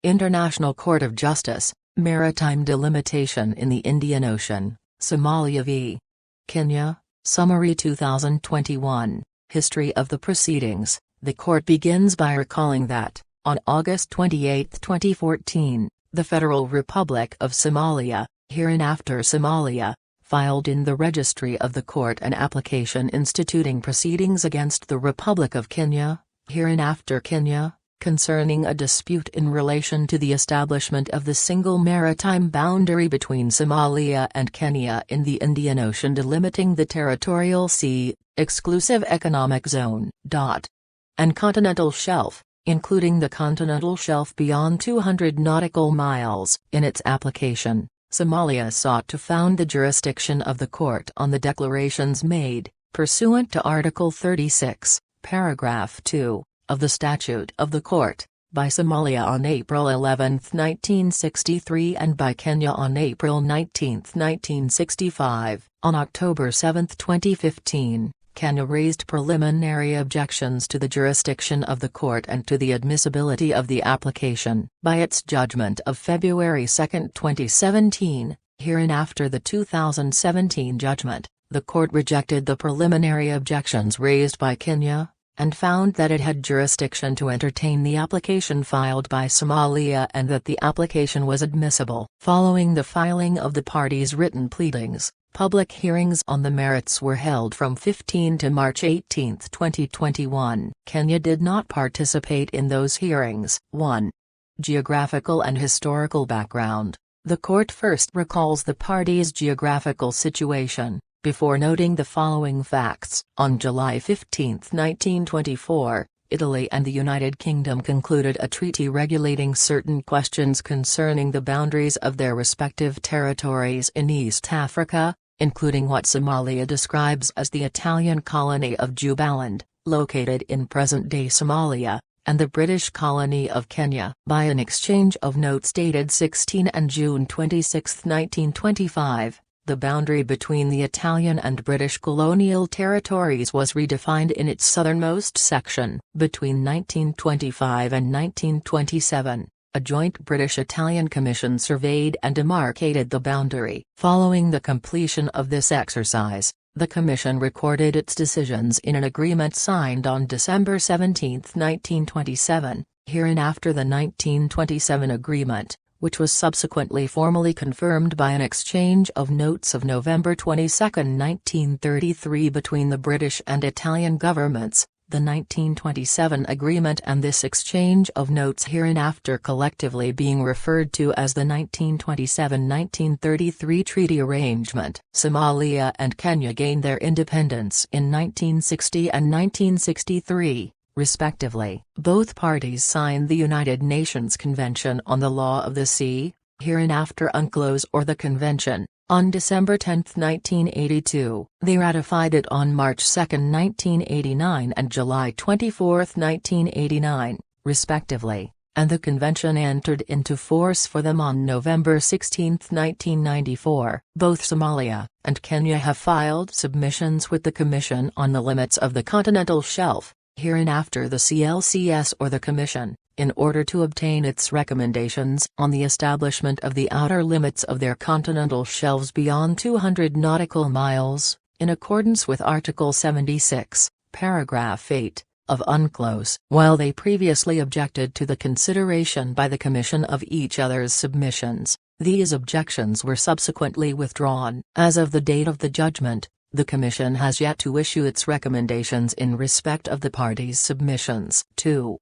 International Court of Justice, Maritime Delimitation in the Indian Ocean, Somalia v. Kenya, Summary 2021, History of the Proceedings. The court begins by recalling that, on August 28, 2014, the Federal Republic of Somalia, hereinafter Somalia, filed in the registry of the court an application instituting proceedings against the Republic of Kenya, hereinafter Kenya, concerning a dispute in relation to the establishment of the single maritime boundary between Somalia and Kenya in the Indian Ocean, delimiting the territorial sea, exclusive economic zone, and continental shelf, including the continental shelf beyond 200 nautical miles. In its application, Somalia sought to found the jurisdiction of the court on the declarations made, pursuant to Article 36, Paragraph 2, of the Statute of the Court, by Somalia on April 11, 1963 and by Kenya on April 19, 1965. On October 7, 2015, Kenya raised preliminary objections to the jurisdiction of the court and to the admissibility of the application. By its judgment of February 2, 2017, hereinafter the 2017 judgment, the court rejected the preliminary objections raised by Kenya, and found that it had jurisdiction to entertain the application filed by Somalia and that the application was admissible. Following the filing of the parties' written pleadings, public hearings on the merits were held from 15 to March 18, 2021. Kenya did not participate in those hearings. 1. Geographical and historical background. The court first recalls the parties' geographical situation, before noting the following facts. On July 15, 1924, Italy and the United Kingdom concluded a treaty regulating certain questions concerning the boundaries of their respective territories in East Africa, including what Somalia describes as the Italian colony of Jubaland, located in present-day Somalia, and the British colony of Kenya. By an exchange of notes dated 16 and June 26, 1925, the boundary between the Italian and British colonial territories was redefined in its southernmost section. Between 1925 and 1927, a joint British-Italian commission surveyed and demarcated the boundary. Following the completion of this exercise, the commission recorded its decisions in an agreement signed on December 17, 1927, hereinafter the 1927 agreement, which was subsequently formally confirmed by an exchange of notes of November 22, 1933 between the British and Italian governments. The 1927 agreement and this exchange of notes hereinafter collectively being referred to as the 1927-1933 Treaty Arrangement. Somalia and Kenya gained their independence in 1960 and 1963. Respectively. Both parties signed the United Nations Convention on the Law of the Sea, hereinafter UNCLOS, or the Convention, on December 10, 1982. They ratified it on March 2, 1989 and July 24, 1989, respectively, and the Convention entered into force for them on November 16, 1994. Both Somalia and Kenya have filed submissions with the Commission on the limits of the continental shelf, hereinafter the CLCS or the Commission, in order to obtain its recommendations on the establishment of the outer limits of their continental shelves beyond 200 nautical miles, in accordance with Article 76, Paragraph 8, of UNCLOS. While they previously objected to the consideration by the Commission of each other's submissions, these objections were subsequently withdrawn. As of the date of the judgment, the Commission has yet to issue its recommendations in respect of the parties' submissions. 2.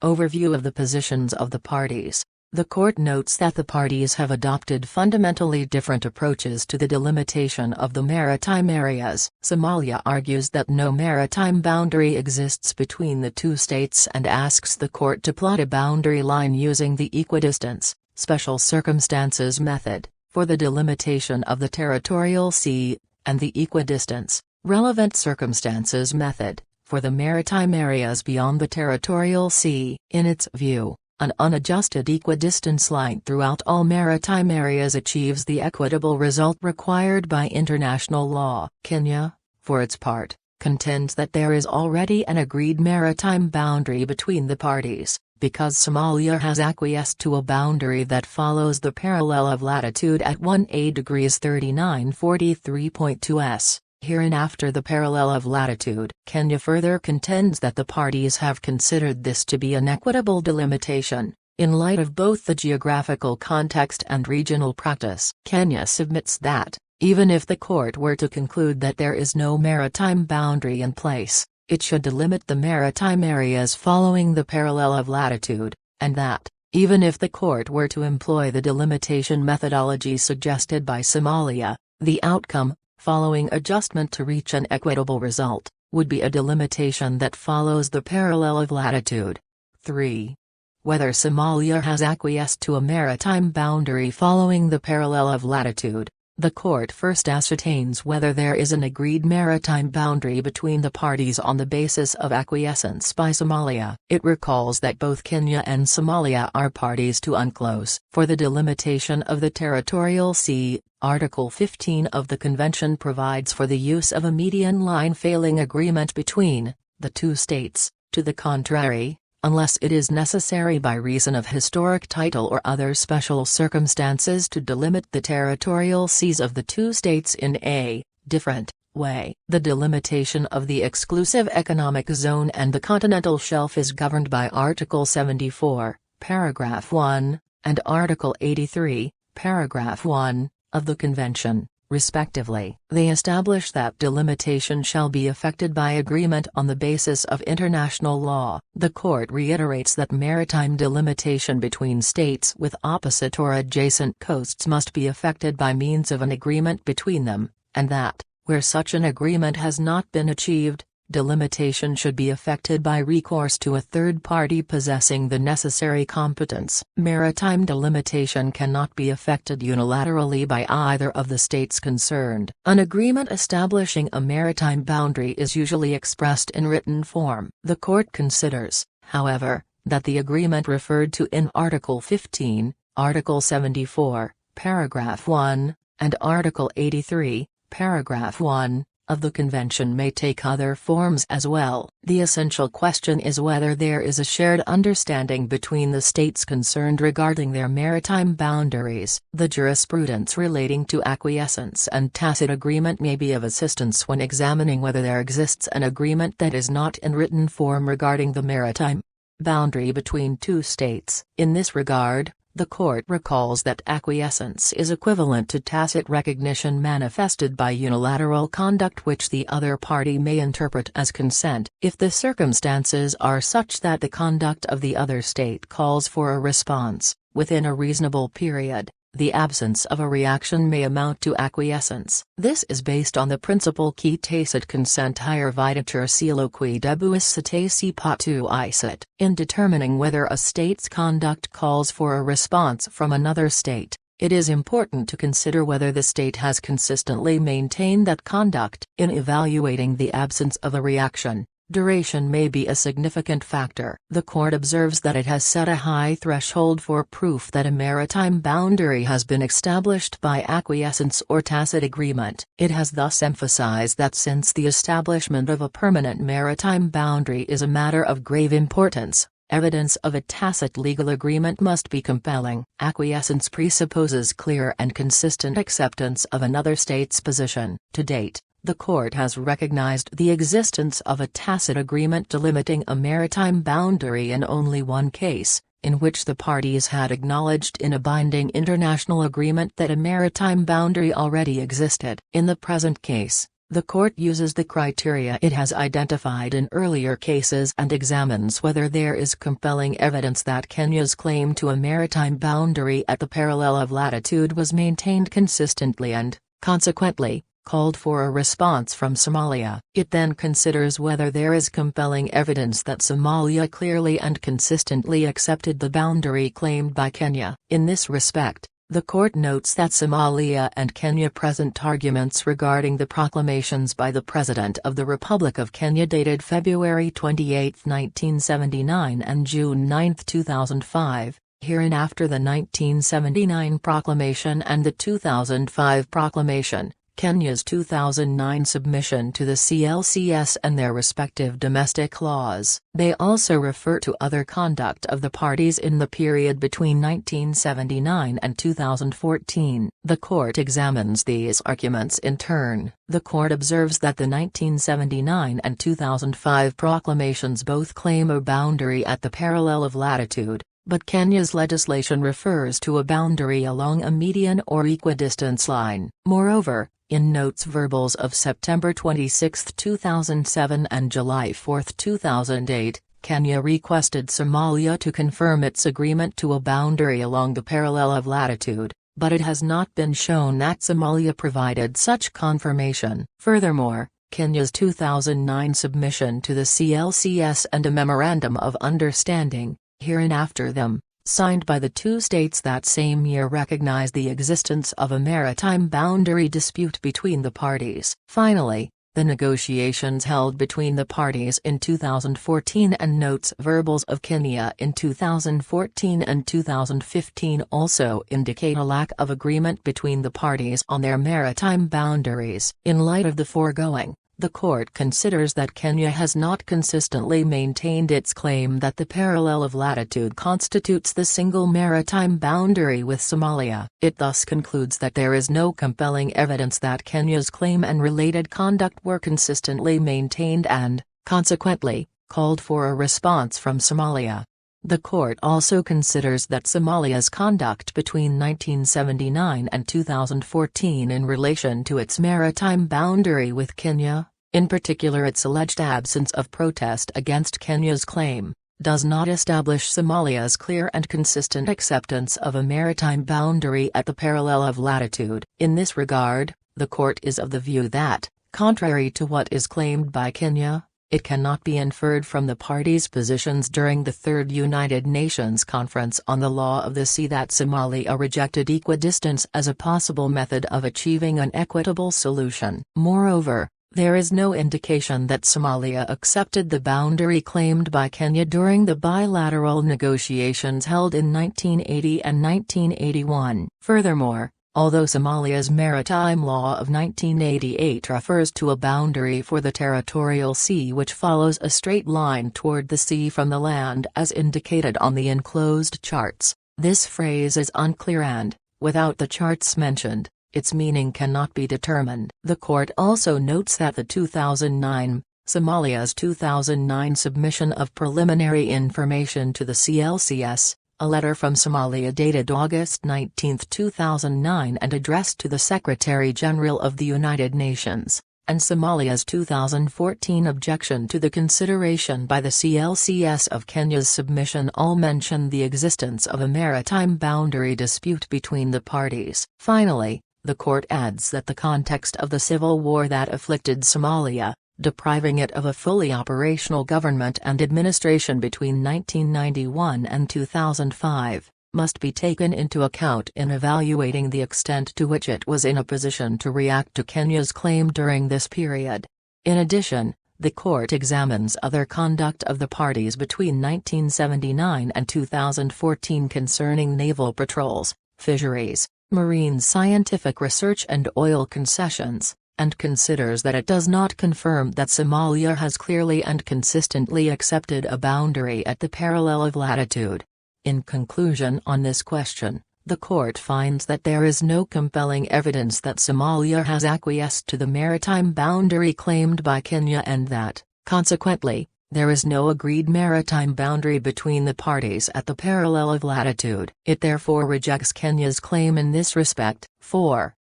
Overview of the positions of the parties. The court notes that the parties have adopted fundamentally different approaches to the delimitation of the maritime areas. Somalia argues that no maritime boundary exists between the two states and asks the court to plot a boundary line using the equidistance, special circumstances method, for the delimitation of the territorial sea, and the equidistance, relevant circumstances method, for the maritime areas beyond the territorial sea. In its view, an unadjusted equidistance line throughout all maritime areas achieves the equitable result required by international law. Kenya, for its part, contends that there is already an agreed maritime boundary between the parties, because Somalia has acquiesced to a boundary that follows the parallel of latitude at 18 degrees 3943.2 s, hereinafter the parallel of latitude. Kenya further contends that the parties have considered this to be an equitable delimitation, in light of both the geographical context and regional practice. Kenya submits that, even if the court were to conclude that there is no maritime boundary in place, it should delimit the maritime areas following the parallel of latitude, and that, even if the court were to employ the delimitation methodology suggested by Somalia, the outcome, following adjustment to reach an equitable result, would be a delimitation that follows the parallel of latitude. 3. Whether Somalia has acquiesced to a maritime boundary following the parallel of latitude. The court first ascertains whether there is an agreed maritime boundary between the parties on the basis of acquiescence by Somalia. It recalls that both Kenya and Somalia are parties to UNCLOS. For the delimitation of the territorial sea, Article 15 of the Convention provides for the use of a median line failing agreement between the two states. To the contrary, unless it is necessary by reason of historic title or other special circumstances to delimit the territorial seas of the two states in a different way. The delimitation of the exclusive economic zone and the continental shelf is governed by Article 74, Paragraph 1, and Article 83, Paragraph 1, of the Convention, respectively. They establish that delimitation shall be effected by agreement on the basis of international law. The court reiterates that maritime delimitation between states with opposite or adjacent coasts must be effected by means of an agreement between them, and that, where such an agreement has not been achieved, delimitation should be effected by recourse to a third party possessing the necessary competence. Maritime delimitation cannot be effected unilaterally by either of the states concerned. An agreement establishing a maritime boundary is usually expressed in written form. The court considers, however, that the agreement referred to in Article 15, Article 74, Paragraph 1, and Article 83, Paragraph 1, of the Convention may take other forms as well. The essential question is whether there is a shared understanding between the states concerned regarding their maritime boundaries. The jurisprudence relating to acquiescence and tacit agreement may be of assistance when examining whether there exists an agreement that is not in written form regarding the maritime boundary between two states. In this regard, the court recalls that acquiescence is equivalent to tacit recognition manifested by unilateral conduct which the other party may interpret as consent. If the circumstances are such that the conduct of the other state calls for a response, within a reasonable period, the absence of a reaction may amount to acquiescence. This is based on the principle qui tacit consent hire videtur silo qui debuis cetaci potu isit. In determining whether a state's conduct calls for a response from another state, it is important to consider whether the state has consistently maintained that conduct. In evaluating the absence of a reaction, duration may be a significant factor. The court observes that it has set a high threshold for proof that a maritime boundary has been established by acquiescence or tacit agreement. It has thus emphasized that since the establishment of a permanent maritime boundary is a matter of grave importance, evidence of a tacit legal agreement must be compelling. Acquiescence presupposes clear and consistent acceptance of another state's position. To date, the court has recognized the existence of a tacit agreement delimiting a maritime boundary in only one case, in which the parties had acknowledged in a binding international agreement that a maritime boundary already existed. In the present case, the court uses the criteria it has identified in earlier cases and examines whether there is compelling evidence that Kenya's claim to a maritime boundary at the parallel of latitude was maintained consistently and, consequently, called for a response from Somalia. It then considers whether there is compelling evidence that Somalia clearly and consistently accepted the boundary claimed by Kenya. In this respect, the court notes that Somalia and Kenya present arguments regarding the proclamations by the President of the Republic of Kenya dated February 28, 1979 and June 9, 2005, hereinafter the 1979 proclamation and the 2005 proclamation, Kenya's 2009 submission to the CLCS and their respective domestic laws. They also refer to other conduct of the parties in the period between 1979 and 2014. The court examines these arguments in turn. The court observes that the 1979 and 2005 proclamations both claim a boundary at the parallel of latitude, but Kenya's legislation refers to a boundary along a median or equidistance line. Moreover, in notes verbals of September 26, 2007 and July 4, 2008, Kenya requested Somalia to confirm its agreement to a boundary along the parallel of latitude, but it has not been shown that Somalia provided such confirmation. Furthermore, Kenya's 2009 submission to the CLCS and a Memorandum of Understanding, hereinafter them, signed by the two states that same year recognized the existence of a maritime boundary dispute between the parties. Finally, the negotiations held between the parties in 2014 and notes verbals of Kenya in 2014 and 2015 also indicate a lack of agreement between the parties on their maritime boundaries. In light of the foregoing, the court considers that Kenya has not consistently maintained its claim that the parallel of latitude constitutes the single maritime boundary with Somalia. It thus concludes that there is no compelling evidence that Kenya's claim and related conduct were consistently maintained and, consequently, called for a response from Somalia. The court also considers that Somalia's conduct between 1979 and 2014 in relation to its maritime boundary with Kenya, in particular its alleged absence of protest against Kenya's claim, does not establish Somalia's clear and consistent acceptance of a maritime boundary at the parallel of latitude. In this regard, the court is of the view that, contrary to what is claimed by Kenya, it cannot be inferred from the parties' positions during the Third United Nations Conference on the Law of the Sea that Somalia rejected equidistance as a possible method of achieving an equitable solution. Moreover, there is no indication that Somalia accepted the boundary claimed by Kenya during the bilateral negotiations held in 1980 and 1981. Furthermore, although Somalia's maritime law of 1988 refers to a boundary for the territorial sea which follows a straight line toward the sea from the land as indicated on the enclosed charts, this phrase is unclear and, without the charts mentioned, its meaning cannot be determined. The court also notes that Somalia's 2009 submission of preliminary information to the CLCS, a letter from Somalia dated August 19, 2009 and addressed to the Secretary-General of the United Nations, and Somalia's 2014 objection to the consideration by the CLCS of Kenya's submission all mention the existence of a maritime boundary dispute between the parties. Finally, the court adds that the context of the civil war that afflicted Somalia, depriving it of a fully operational government and administration between 1991 and 2005, must be taken into account in evaluating the extent to which it was in a position to react to Kenya's claim during this period. In addition, the court examines other conduct of the parties between 1979 and 2014 concerning naval patrols, fisheries, marine scientific research and oil concessions, and considers that it does not confirm that Somalia has clearly and consistently accepted a boundary at the parallel of latitude. In conclusion on this question, the court finds that there is no compelling evidence that Somalia has acquiesced to the maritime boundary claimed by Kenya and that, consequently, there is no agreed maritime boundary between the parties at the parallel of latitude. It therefore rejects Kenya's claim in this respect. 4.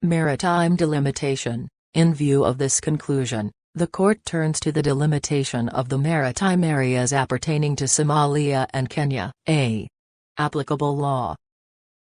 Maritime delimitation. In view of this conclusion, the court turns to the delimitation of the maritime areas appertaining to Somalia and Kenya. A. Applicable law.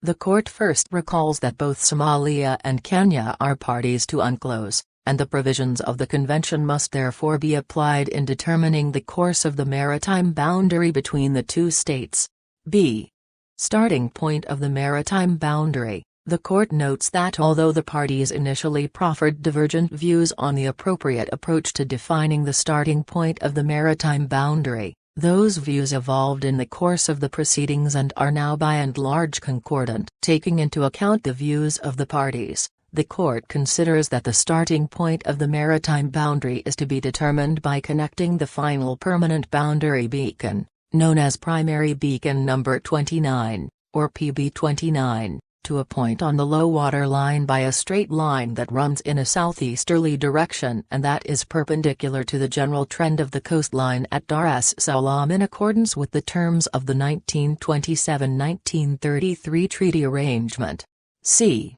The court first recalls that both Somalia and Kenya are parties to UNCLOS, and the provisions of the convention must therefore be applied in determining the course of the maritime boundary between the two states. B. Starting point of the maritime boundary. The court notes that although the parties initially proffered divergent views on the appropriate approach to defining the starting point of the maritime boundary, those views evolved in the course of the proceedings and are now by and large concordant. Taking into account the views of the parties, The court considers that the starting point of the maritime boundary is to be determined by connecting the final permanent boundary beacon, known as primary beacon number 29, or PB29, to a point on the low water line by a straight line that runs in a southeasterly direction and that is perpendicular to the general trend of the coastline at Dar es Salaam in accordance with the terms of the 1927-1933 treaty arrangement. C.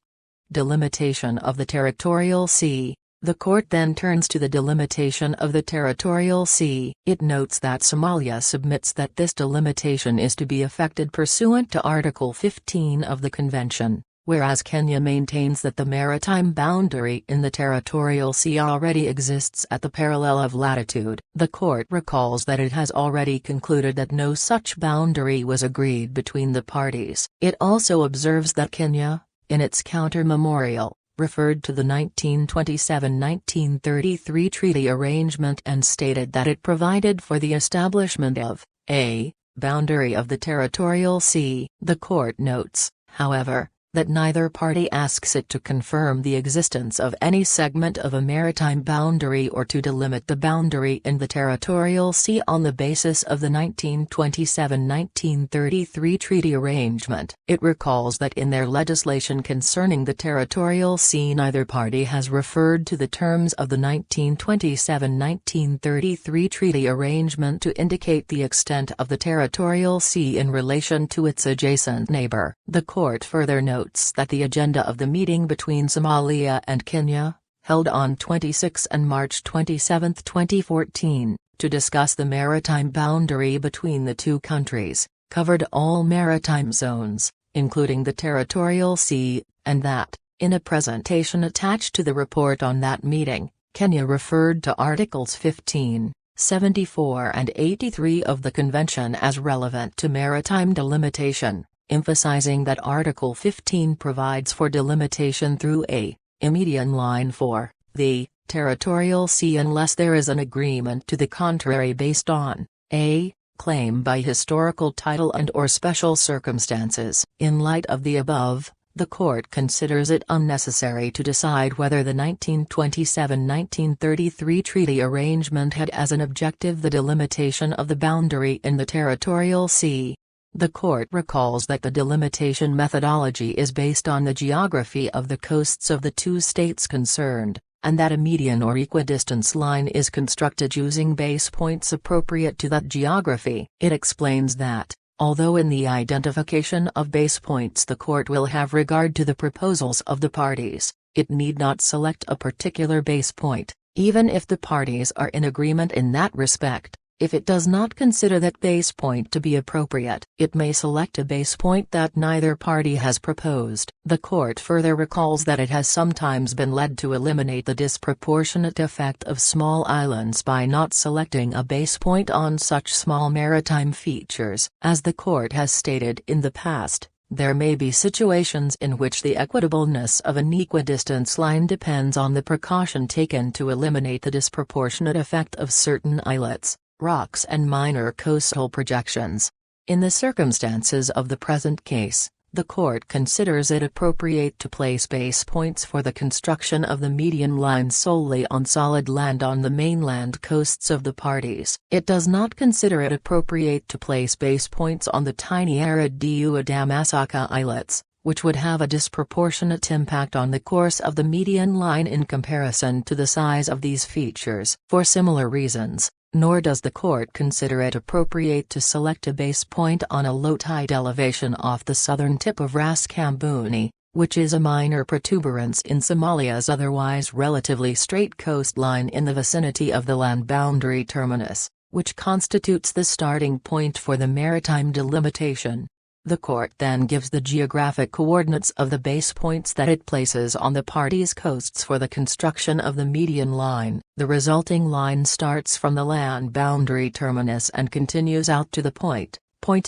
Delimitation of the territorial sea. The court then turns to the delimitation of the territorial sea. It notes that Somalia submits that this delimitation is to be effected pursuant to Article 15 of the Convention, whereas Kenya maintains that the maritime boundary in the territorial sea already exists at the parallel of latitude. The court recalls that it has already concluded that no such boundary was agreed between the parties. It also observes that Kenya, in its counter-memorial, referred to the 1927-1933 treaty arrangement and stated that it provided for the establishment of a boundary of the territorial sea. The court notes, however, that neither party asks it to confirm the existence of any segment of a maritime boundary or to delimit the boundary in the territorial sea on the basis of the 1927-1933 treaty arrangement. It recalls that in their legislation concerning the territorial sea neither party has referred to the terms of the 1927-1933 treaty arrangement to indicate the extent of the territorial sea in relation to its adjacent neighbor. The court further notes that the agenda of the meeting between Somalia and Kenya, held on 26 and March 27, 2014, to discuss the maritime boundary between the two countries, covered all maritime zones, including the territorial sea, and that, in a presentation attached to the report on that meeting, Kenya referred to Articles 15, 74 and 83 of the Convention as relevant to maritime delimitation, emphasizing that Article 15 provides for delimitation through a median line for the territorial sea unless there is an agreement to the contrary based on a claim by historical title and/or special circumstances. In light of the above, the court considers it unnecessary to decide whether the 1927-1933 treaty arrangement had as an objective the delimitation of the boundary in the territorial sea. The court recalls that the delimitation methodology is based on the geography of the coasts of the two states concerned, and that a median or equidistance line is constructed using base points appropriate to that geography. It explains that, although in the identification of base points the court will have regard to the proposals of the parties, it need not select a particular base point, even if the parties are in agreement in that respect. If it does not consider that base point to be appropriate, it may select a base point that neither party has proposed. The court further recalls that it has sometimes been led to eliminate the disproportionate effect of small islands by not selecting a base point on such small maritime features. As the court has stated in the past, there may be situations in which the equitableness of an equidistance line depends on the precaution taken to eliminate the disproportionate effect of certain islets, rocks and minor coastal projections. In the circumstances of the present case, the court considers it appropriate to place base points for the construction of the median line solely on solid land on the mainland coasts of the parties. It does not consider it appropriate to place base points on the tiny arid Damasaka islets, which would have a disproportionate impact on the course of the median line in comparison to the size of these features. For similar reasons, nor does the court consider it appropriate to select a base point on a low tide elevation off the southern tip of Ras Kambuni, which is a minor protuberance in Somalia's otherwise relatively straight coastline in the vicinity of the land boundary terminus, which constitutes the starting point for the maritime delimitation. The court then gives the geographic coordinates of the base points that it places on the parties' coasts for the construction of the median line. The resulting line starts from the land boundary terminus and continues out to the point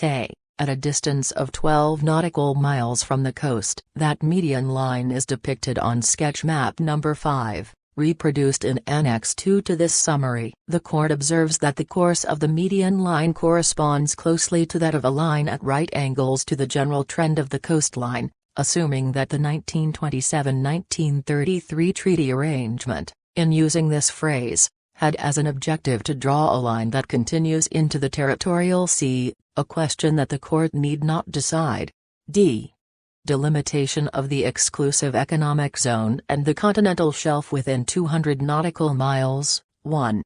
A, at a distance of 12 nautical miles from the coast. That median line is depicted on sketch map number 5. Reproduced in Annex 2 to this summary. The court observes that the course of the median line corresponds closely to that of a line at right angles to the general trend of the coastline, assuming that the 1927–1933 treaty arrangement, in using this phrase, had as an objective to draw a line that continues into the territorial sea, a question that the court need not decide. D. Delimitation of the exclusive economic zone and the continental shelf within 200 nautical miles. 1.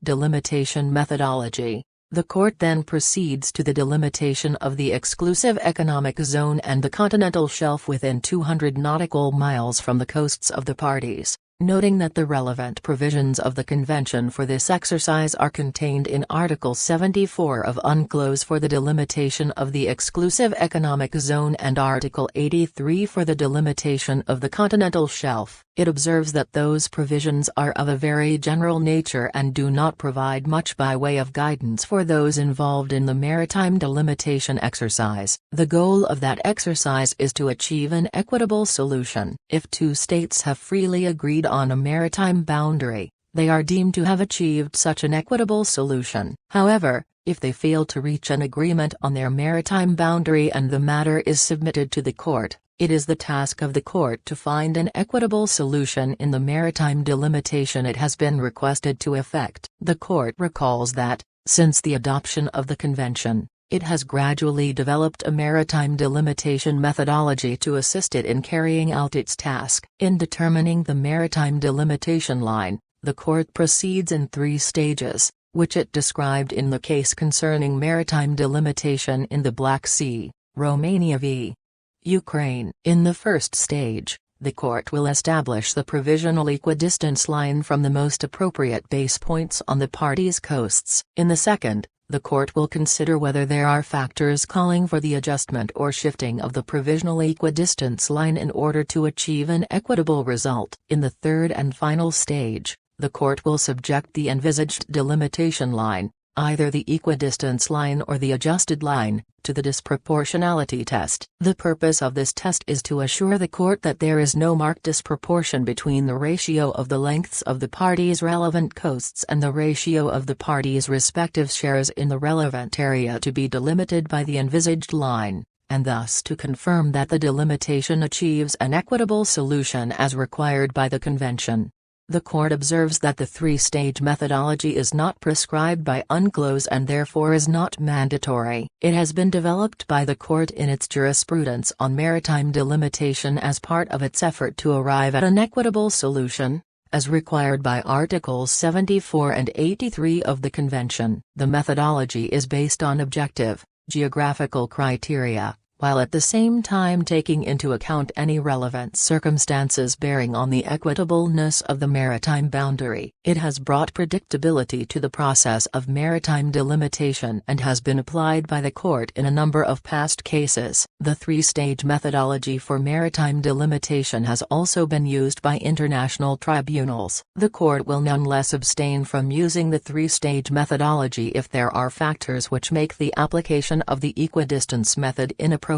Delimitation methodology. The court then proceeds to the delimitation of the exclusive economic zone and the continental shelf within 200 nautical miles from the coasts of the parties, noting that the relevant provisions of the Convention for this exercise are contained in Article 74 of UNCLOS for the delimitation of the exclusive economic zone and Article 83 for the delimitation of the continental shelf. It observes that those provisions are of a very general nature and do not provide much by way of guidance for those involved in the maritime delimitation exercise. The goal of that exercise is to achieve an equitable solution. If two states have freely agreed on a maritime boundary, they are deemed to have achieved such an equitable solution. However, if they fail to reach an agreement on their maritime boundary and the matter is submitted to the court, it is the task of the court to find an equitable solution in the maritime delimitation it has been requested to effect. The court recalls that, since the adoption of the Convention, it has gradually developed a maritime delimitation methodology to assist it in carrying out its task. In determining the maritime delimitation line, the court proceeds in 3 stages, which it described in the case concerning maritime delimitation in the Black Sea, Romania v. Ukraine. In the first stage, the court will establish the provisional equidistance line from the most appropriate base points on the parties' coasts. In the second, the court will consider whether there are factors calling for the adjustment or shifting of the provisional equidistance line in order to achieve an equitable result. In the third and final stage, the court will subject the envisaged delimitation line, either the equidistance line or the adjusted line, to the disproportionality test. The purpose of this test is to assure the court that there is no marked disproportion between the ratio of the lengths of the parties' relevant coasts and the ratio of the parties' respective shares in the relevant area to be delimited by the envisaged line, and thus to confirm that the delimitation achieves an equitable solution as required by the Convention. The court observes that the 3-stage methodology is not prescribed by UNCLOS and therefore is not mandatory. It has been developed by the court in its jurisprudence on maritime delimitation as part of its effort to arrive at an equitable solution, as required by Articles 74 and 83 of the Convention. The methodology is based on objective, geographical criteria, while at the same time taking into account any relevant circumstances bearing on the equitableness of the maritime boundary. It has brought predictability to the process of maritime delimitation and has been applied by the court in a number of past cases. The 3-stage methodology for maritime delimitation has also been used by international tribunals. The court will nonetheless abstain from using the 3-stage methodology if there are factors which make the application of the equidistance method inappropriate.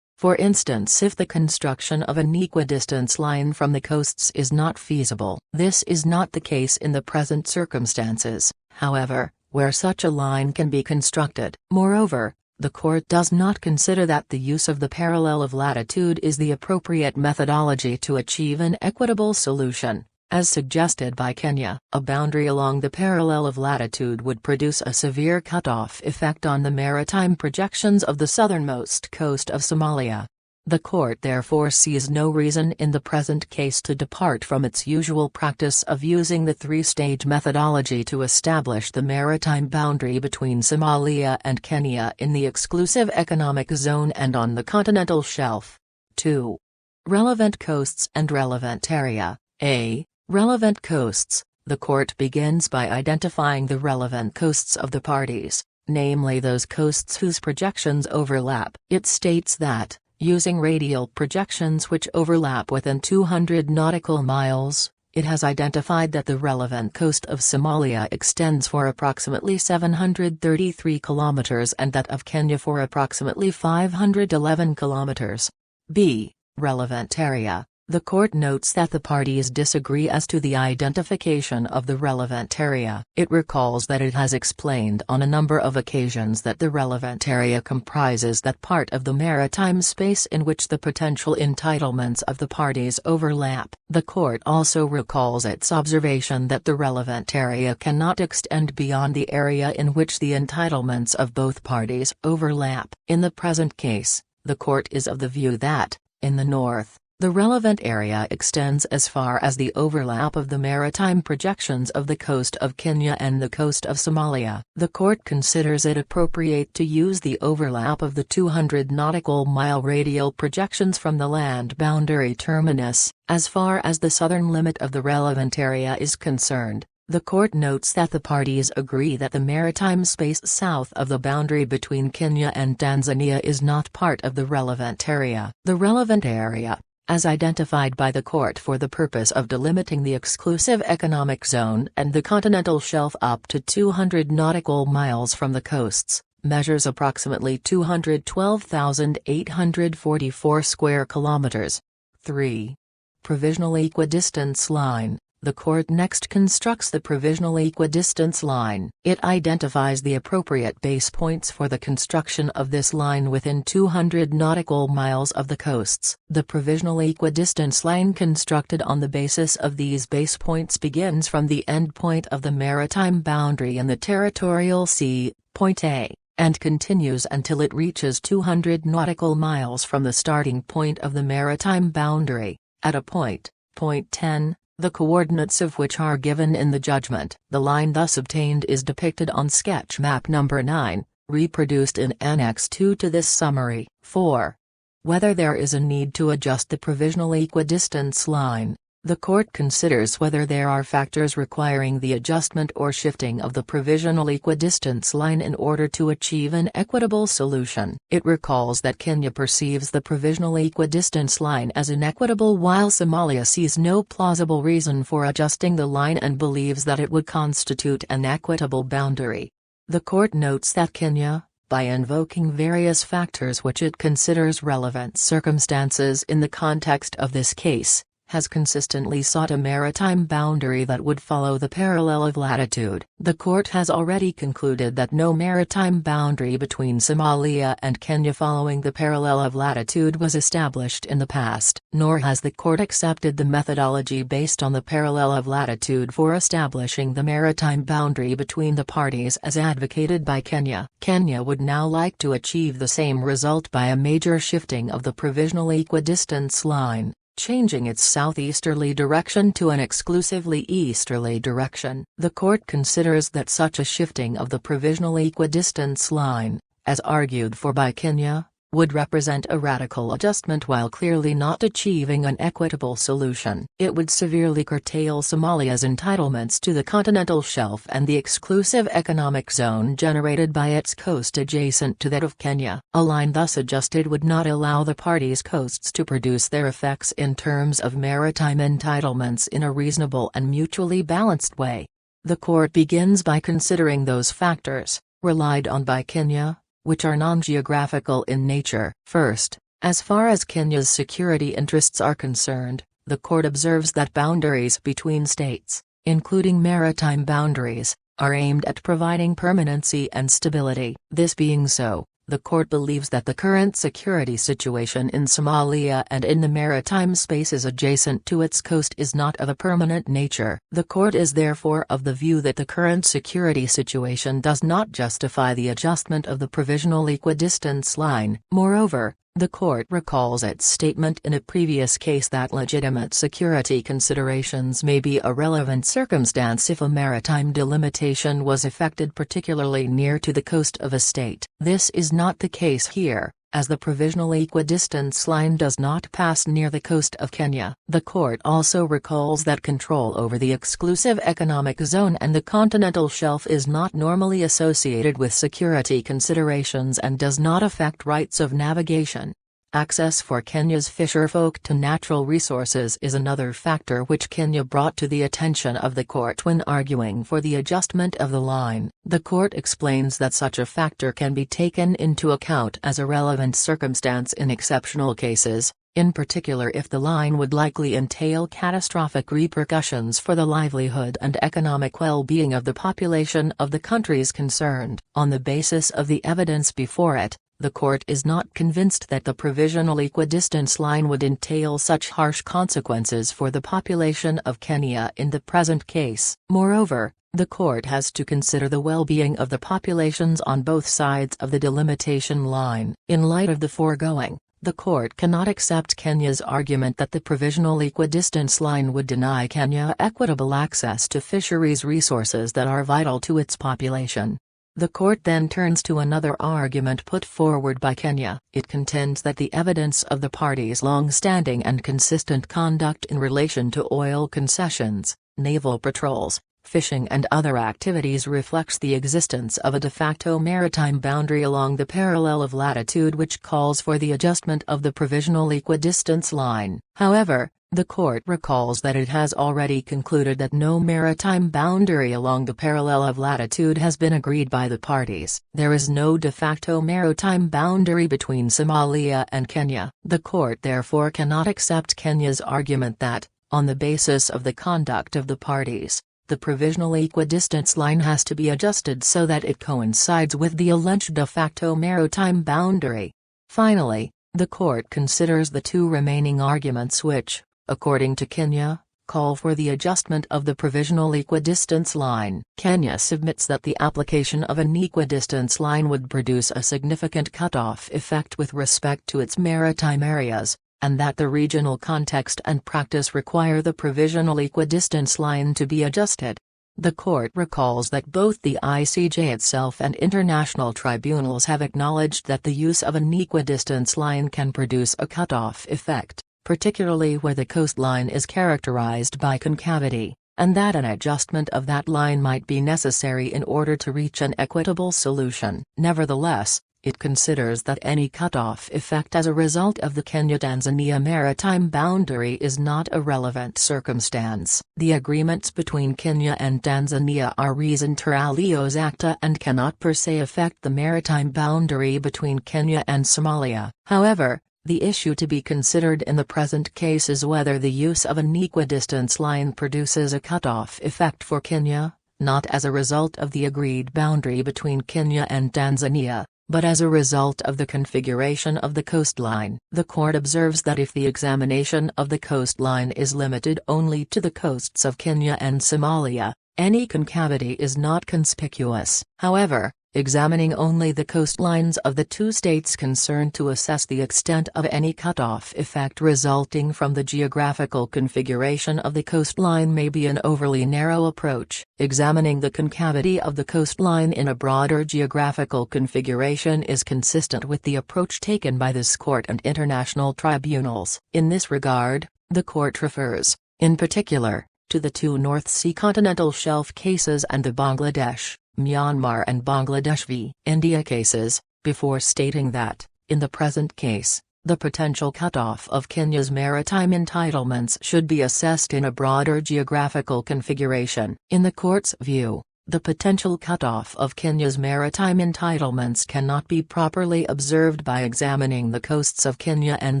For instance, if the construction of an equidistance line from the coasts is not feasible. This is not the case in the present circumstances, however, where such a line can be constructed. Moreover, the court does not consider that the use of the parallel of latitude is the appropriate methodology to achieve an equitable solution. As suggested by Kenya, a boundary along the parallel of latitude would produce a severe cutoff effect on the maritime projections of the southernmost coast of Somalia. The court therefore sees no reason in the present case to depart from its usual practice of using the 3-stage methodology to establish the maritime boundary between Somalia and Kenya in the exclusive economic zone and on the continental shelf. 2. Relevant coasts and relevant area. A. Relevant coasts. The court begins by identifying the relevant coasts of the parties, namely those coasts whose projections overlap. It states that, using radial projections which overlap within 200 nautical miles, it has identified that the relevant coast of Somalia extends for approximately 733 kilometers and that of Kenya for approximately 511 kilometers. B. Relevant area. The court notes that the parties disagree as to the identification of the relevant area. It recalls that it has explained on a number of occasions that the relevant area comprises that part of the maritime space in which the potential entitlements of the parties overlap. The court also recalls its observation that the relevant area cannot extend beyond the area in which the entitlements of both parties overlap. In the present case, the court is of the view that, in the north, the relevant area extends as far as the overlap of the maritime projections of the coast of Kenya and the coast of Somalia. The court considers it appropriate to use the overlap of the 200 nautical mile radial projections from the land boundary terminus, as far as the southern limit of the relevant area is concerned. The court notes that the parties agree that the maritime space south of the boundary between Kenya and Tanzania is not part of the relevant area. The relevant area, as identified by the court for the purpose of delimiting the exclusive economic zone and the continental shelf up to 200 nautical miles from the coasts, measures approximately 212,844 square kilometers. 3. Provisional equidistance line. The court next constructs the provisional equidistance line. It identifies the appropriate base points for the construction of this line within 200 nautical miles of the coasts. The provisional equidistance line constructed on the basis of these base points begins from the end point of the maritime boundary in the territorial sea, point A, and continues until it reaches 200 nautical miles from the starting point of the maritime boundary, at a point, point 10, the coordinates of which are given in the judgment. The line thus obtained is depicted on sketch map number 9, reproduced in Annex 2 to this summary. 4. Whether there is a need to adjust the provisional equidistance line. The court considers whether there are factors requiring the adjustment or shifting of the provisional equidistance line in order to achieve an equitable solution. It recalls that Kenya perceives the provisional equidistance line as inequitable while Somalia sees no plausible reason for adjusting the line and believes that it would constitute an equitable boundary. The court notes that Kenya, by invoking various factors which it considers relevant circumstances in the context of this case, has consistently sought a maritime boundary that would follow the parallel of latitude. The court has already concluded that no maritime boundary between Somalia and Kenya following the parallel of latitude was established in the past, nor has the court accepted the methodology based on the parallel of latitude for establishing the maritime boundary between the parties as advocated by Kenya. Kenya would now like to achieve the same result by a major shifting of the provisional equidistance line, changing its southeasterly direction to an exclusively easterly direction. The court considers that such a shifting of the provisional equidistance line, as argued for by Kenya, would represent a radical adjustment while clearly not achieving an equitable solution. It would severely curtail Somalia's entitlements to the continental shelf and the exclusive economic zone generated by its coast adjacent to that of Kenya. A line thus adjusted would not allow the parties' coasts to produce their effects in terms of maritime entitlements in a reasonable and mutually balanced way. The court begins by considering those factors, relied on by Kenya, which are non-geographical in nature. First, as far as Kenya's security interests are concerned, the court observes that boundaries between states, including maritime boundaries, are aimed at providing permanency and stability. This being so, the court believes that the current security situation in Somalia and in the maritime spaces adjacent to its coast is not of a permanent nature. The court is therefore of the view that the current security situation does not justify the adjustment of the provisional equidistance line. Moreover, the court recalls its statement in a previous case that legitimate security considerations may be a relevant circumstance if a maritime delimitation was effected particularly near to the coast of a state. This is not the case here, as the provisional equidistance line does not pass near the coast of Kenya. The court also recalls that control over the exclusive economic zone and the continental shelf is not normally associated with security considerations and does not affect rights of navigation. Access for Kenya's fisherfolk to natural resources is another factor which Kenya brought to the attention of the court when arguing for the adjustment of the line. The court explains that such a factor can be taken into account as a relevant circumstance in exceptional cases, in particular if the line would likely entail catastrophic repercussions for the livelihood and economic well-being of the population of the countries concerned. On the basis of the evidence before it, the court is not convinced that the provisional equidistance line would entail such harsh consequences for the population of Kenya in the present case. Moreover, the court has to consider the well-being of the populations on both sides of the delimitation line. In light of the foregoing, the court cannot accept Kenya's argument that the provisional equidistance line would deny Kenya equitable access to fisheries resources that are vital to its population. The court then turns to another argument put forward by Kenya. It contends that the evidence of the parties' long-standing and consistent conduct in relation to oil concessions, naval patrols, fishing and other activities reflects the existence of a de facto maritime boundary along the parallel of latitude which calls for the adjustment of the provisional equidistance line. However, the court recalls that it has already concluded that no maritime boundary along the parallel of latitude has been agreed by the parties. There is no de facto maritime boundary between Somalia and Kenya. The court therefore cannot accept Kenya's argument that, on the basis of the conduct of the parties, the provisional equidistance line has to be adjusted so that it coincides with the alleged de facto maritime boundary. Finally, the court considers the two remaining arguments which, according to Kenya, call for the adjustment of the provisional equidistance line. Kenya submits that the application of an equidistance line would produce a significant cutoff effect with respect to its maritime areas, and that the regional context and practice require the provisional equidistance line to be adjusted. The court recalls that both the ICJ itself and international tribunals have acknowledged that the use of an equidistance line can produce a cutoff effect, particularly where the coastline is characterized by concavity, and that an adjustment of that line might be necessary in order to reach an equitable solution. Nevertheless, it considers that any cutoff effect as a result of the Kenya-Tanzania maritime boundary is not a relevant circumstance. The agreements between Kenya and Tanzania are res inter alios acta and cannot per se affect the maritime boundary between Kenya and Somalia. However, the issue to be considered in the present case is whether the use of an equidistance line produces a cutoff effect for Kenya, not as a result of the agreed boundary between Kenya and Tanzania, but as a result of the configuration of the coastline. The court observes that if the examination of the coastline is limited only to the coasts of Kenya and Somalia, any concavity is not conspicuous. However, examining only the coastlines of the two states concerned to assess the extent of any cutoff effect resulting from the geographical configuration of the coastline may be an overly narrow approach. Examining the concavity of the coastline in a broader geographical configuration is consistent with the approach taken by this court and international tribunals. In this regard, the court refers, in particular, to the two North Sea continental shelf cases and the Bangladesh, Myanmar and Bangladesh v. India cases, before stating that, in the present case, the potential cutoff of Kenya's maritime entitlements should be assessed in a broader geographical configuration. In the court's view, the potential cutoff of Kenya's maritime entitlements cannot be properly observed by examining the coasts of Kenya and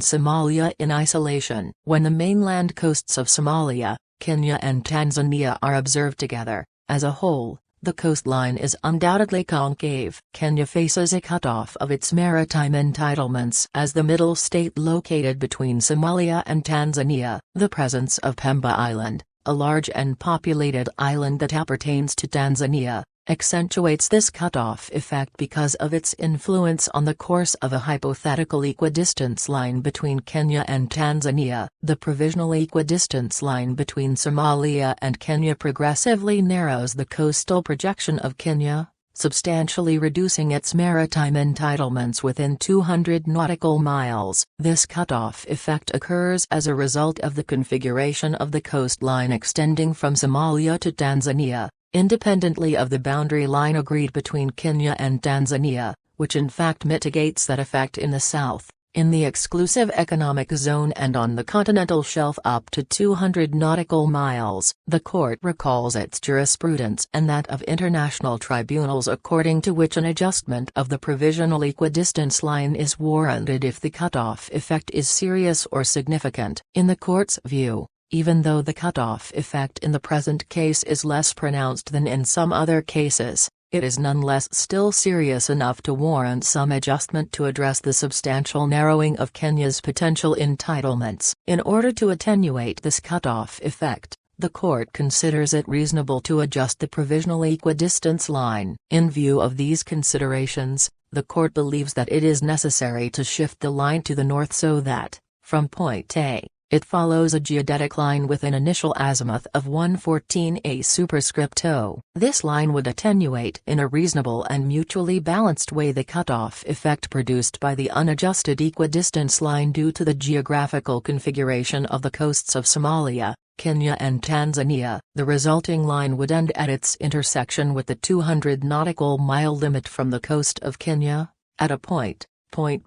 Somalia in isolation. When the mainland coasts of Somalia, Kenya and Tanzania are observed together, as a whole, the coastline is undoubtedly concave. Kenya faces a cutoff of its maritime entitlements as the middle state located between Somalia and Tanzania. The presence of Pemba Island, a large and populated island that appertains to Tanzania, accentuates this cutoff effect because of its influence on the course of a hypothetical equidistance line between Kenya and Tanzania. The provisional equidistance line between Somalia and Kenya progressively narrows the coastal projection of Kenya, substantially reducing its maritime entitlements within 200 nautical miles. This cutoff effect occurs as a result of the configuration of the coastline extending from Somalia to Tanzania, independently of the boundary line agreed between Kenya and Tanzania, which in fact mitigates that effect in the south. In the exclusive economic zone and on the continental shelf up to 200 nautical miles, the court recalls its jurisprudence and that of international tribunals according to which an adjustment of the provisional equidistance line is warranted if the cutoff effect is serious or significant. In the court's view, even though the cutoff effect in the present case is less pronounced than in some other cases, it is nonetheless still serious enough to warrant some adjustment to address the substantial narrowing of Kenya's potential entitlements. In order to attenuate this cutoff effect, the court considers it reasonable to adjust the provisional equidistance line. In view of these considerations, the court believes that it is necessary to shift the line to the north so that, from point A, it follows a geodetic line with an initial azimuth of 114 superscript O. This line would attenuate in a reasonable and mutually balanced way the cutoff effect produced by the unadjusted equidistance line due to the geographical configuration of the coasts of Somalia, Kenya and Tanzania. The resulting line would end at its intersection with the 200 nautical mile limit from the coast of Kenya, at a point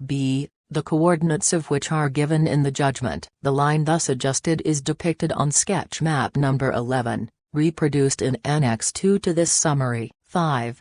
B, the coordinates of which are given in the judgment. The line thus adjusted is depicted on sketch map number 11, reproduced in Annex 2 to this summary. 5.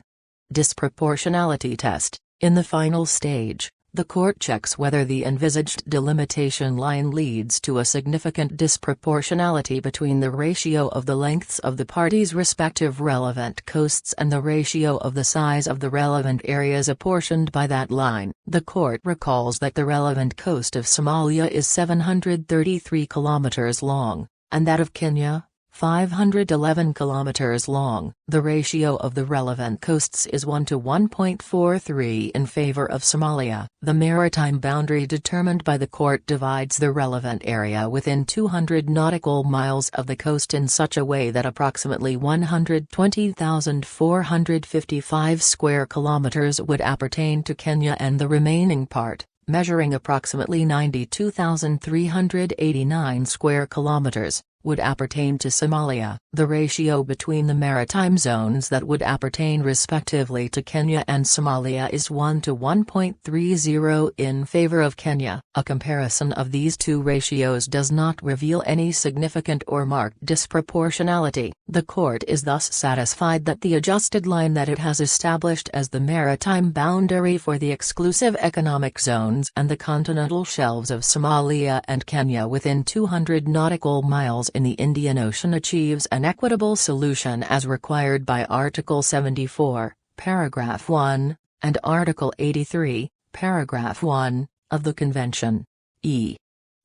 Disproportionality test. In the final stage, the court checks whether the envisaged delimitation line leads to a significant disproportionality between the ratio of the lengths of the parties' respective relevant coasts and the ratio of the size of the relevant areas apportioned by that line. The court recalls that the relevant coast of Somalia is 733 kilometers long, and that of Kenya, 511 kilometers long. The ratio of the relevant coasts is 1 to 1.43 in favor of Somalia. The maritime boundary determined by the court divides the relevant area within 200 nautical miles of the coast in such a way that approximately 120,455 square kilometers would appertain to Kenya and the remaining part, measuring approximately 92,389 square kilometers, would appertain to Somalia. The ratio between the maritime zones that would appertain respectively to Kenya and Somalia is 1 to 1.30 in favor of Kenya. A comparison of these two ratios does not reveal any significant or marked disproportionality. The court is thus satisfied that the adjusted line that it has established as the maritime boundary for the exclusive economic zones and the continental shelves of Somalia and Kenya within 200 nautical miles in the Indian Ocean achieves an equitable solution as required by Article 74, Paragraph 1, and Article 83, Paragraph 1, of the Convention.